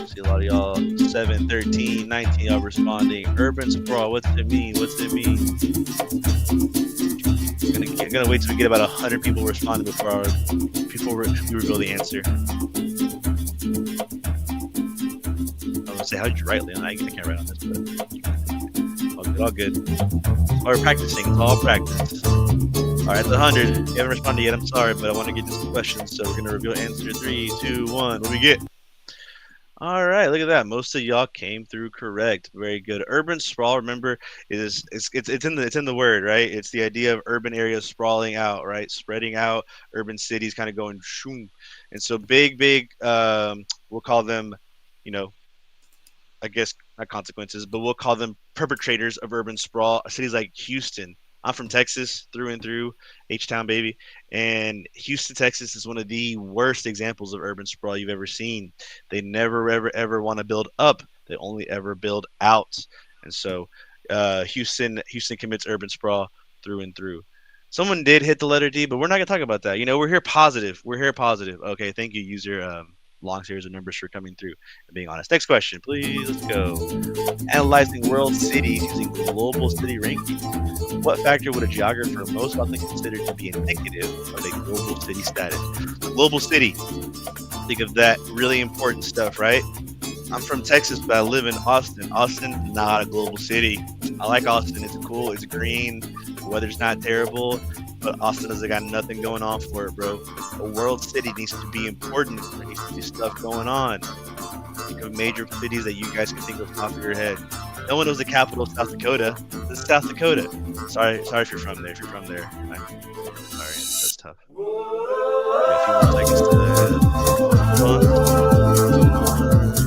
See a lot of y'all 7, 13, 19 y'all responding. Urban sprawl, what's it mean? I'm gonna wait till we get about 100 people responding before we reveal the answer. I'm gonna say, how did you write, Leon? I can't write on this, but all good. We're practicing. It's all practice. All right, the 100. You haven't responded yet. I'm sorry, but I want to get to some questions, so we're gonna reveal answer. 3, 2, 1. What do we get? All right, look at that. Most of y'all came through correct. Very good. Urban sprawl, remember, it's in the word, right? It's the idea of urban areas sprawling out, right? Spreading out, urban cities kind of going shoom. And so big, we'll call them, I guess not consequences, but we'll call them perpetrators of urban sprawl. Cities like Houston. I'm from Texas through and through, H-Town baby, and Houston, Texas is one of the worst examples of urban sprawl you've ever seen. They never, ever want to build up. They only ever build out. And so Houston commits urban sprawl through and through. Someone did hit the letter D, but we're not going to talk about that. We're here positive. Okay, thank you, user long series of numbers for coming through and being honest. Next question, please. Let's go. Analyzing world cities using global city rankings. What factor would a geographer most often consider to be indicative of a global city status? Global city. Think of that really important stuff, right? I'm from Texas, but I live in Austin. Austin, not a global city. I like Austin. It's cool. It's green. The weather's not terrible. But Austin has got nothing going on for it, bro. A world city needs to be important. There needs to be stuff going on. Think of major cities that you guys can think of off of your head. No one knows the capital of South Dakota. This is South Dakota. Sorry if you're from there. Sorry, that's tough. A few more seconds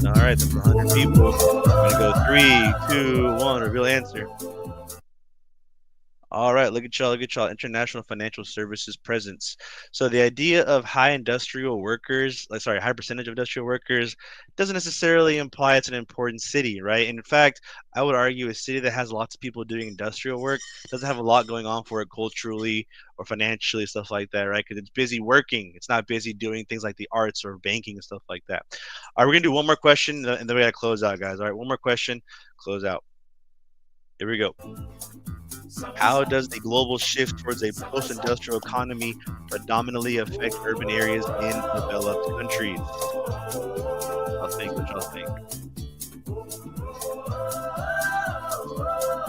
to right, that's 100 people. We're gonna go 3, 2, 1. Reveal answer. All right, look at y'all, international financial services presence. So the idea of high industrial workers, high percentage of industrial workers doesn't necessarily imply it's an important city, right? In fact, I would argue a city that has lots of people doing industrial work doesn't have a lot going on for it culturally or financially, stuff like that, right? Because it's busy working. It's not busy doing things like the arts or banking and stuff like that. All right, we're gonna do one more question and then we gotta close out, guys. All right, one more question, close out. Here we go. How does the global shift towards a post-industrial economy predominantly affect urban areas in developed countries? What y'all think?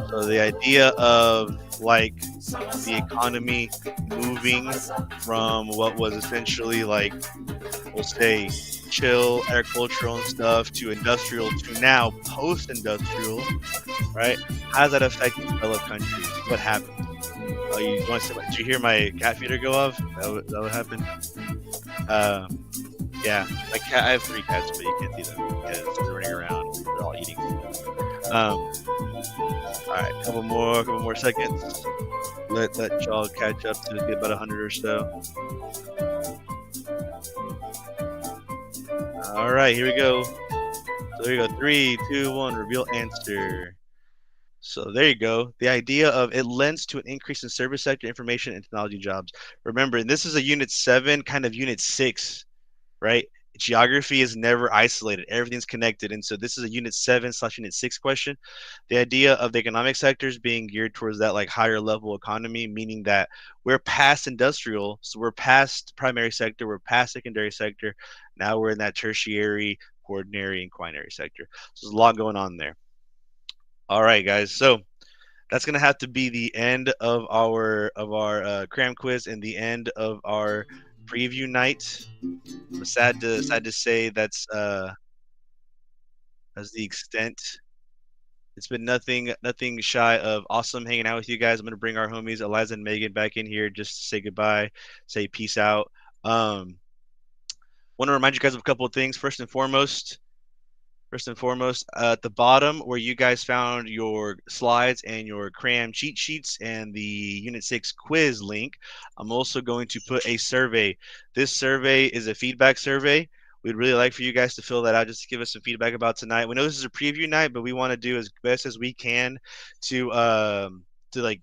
So the idea of like the economy moving from what was essentially like, we'll say, chill agricultural and stuff to industrial to now post-industrial, right? How does that affect developed countries? What happens? Oh, you want to say, did you hear my cat feeder go off? That what happened? Yeah, my cat. I have 3 cats, but you can't see them because they're running around. They're all eating. All right, couple more seconds. Let y'all catch up to get about 100 or so. All right, here we go. So here we go. 3, 2, 1. Reveal answer. So there you go. The idea of it lends to an increase in service sector, information, and technology jobs. Remember, and this is a Unit 7, kind of Unit 6, right? Geography is never isolated. Everything's connected. And so this is a Unit 7/Unit 6 question. The idea of the economic sectors being geared towards that like higher level economy, meaning that we're past industrial. So we're past primary sector. We're past secondary sector. Now we're in that tertiary, quaternary, and quinary sector. So there's a lot going on there. All right, guys. So that's gonna have to be the end of our cram quiz and the end of our preview night. I'm sad to say that's the extent. It's been nothing shy of awesome hanging out with you guys. I'm gonna bring our homies Eliza and Megan back in here just to say goodbye, say peace out. Want to remind you guys of a couple of things. First and foremost, at the bottom where you guys found your slides and your cram cheat sheets and the Unit 6 quiz link, I'm also going to put a survey. This survey is a feedback survey. We'd really like for you guys to fill that out just to give us some feedback about tonight. We know this is a preview night, but we want to do as best as we can to like,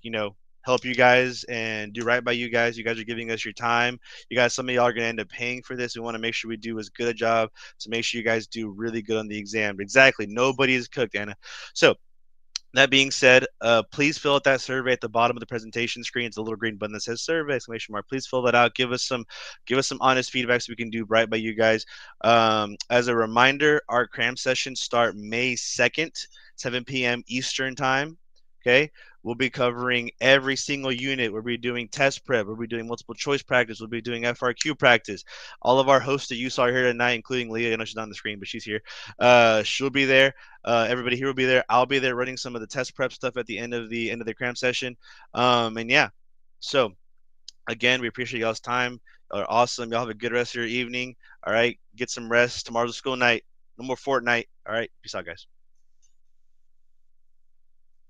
help you guys and do right by you guys. You guys are giving us your time. You guys, some of y'all are going to end up paying for this. We want to make sure we do as good a job to make sure you guys do really good on the exam. Exactly. Nobody is cooked, Anna. So that being said, please fill out that survey at the bottom of the presentation screen. It's a little green button that says survey, exclamation mark. Please fill that out. Give us some honest feedback so we can do right by you guys. As a reminder, our cram sessions start May 2nd, 7 p.m. Eastern time. Okay. We'll be covering every single unit. We'll be doing test prep. We'll be doing multiple choice practice. We'll be doing FRQ practice. All of our hosts that you saw here tonight, including Leah, I know she's not on the screen, but she's here. She'll be there. Everybody here will be there. I'll be there running some of the test prep stuff at the end of the cram session. And yeah, so again, we appreciate y'all's time. Y'all are awesome. Y'all have a good rest of your evening. All right, get some rest. Tomorrow's a school night. No more Fortnite. All right, peace out, guys.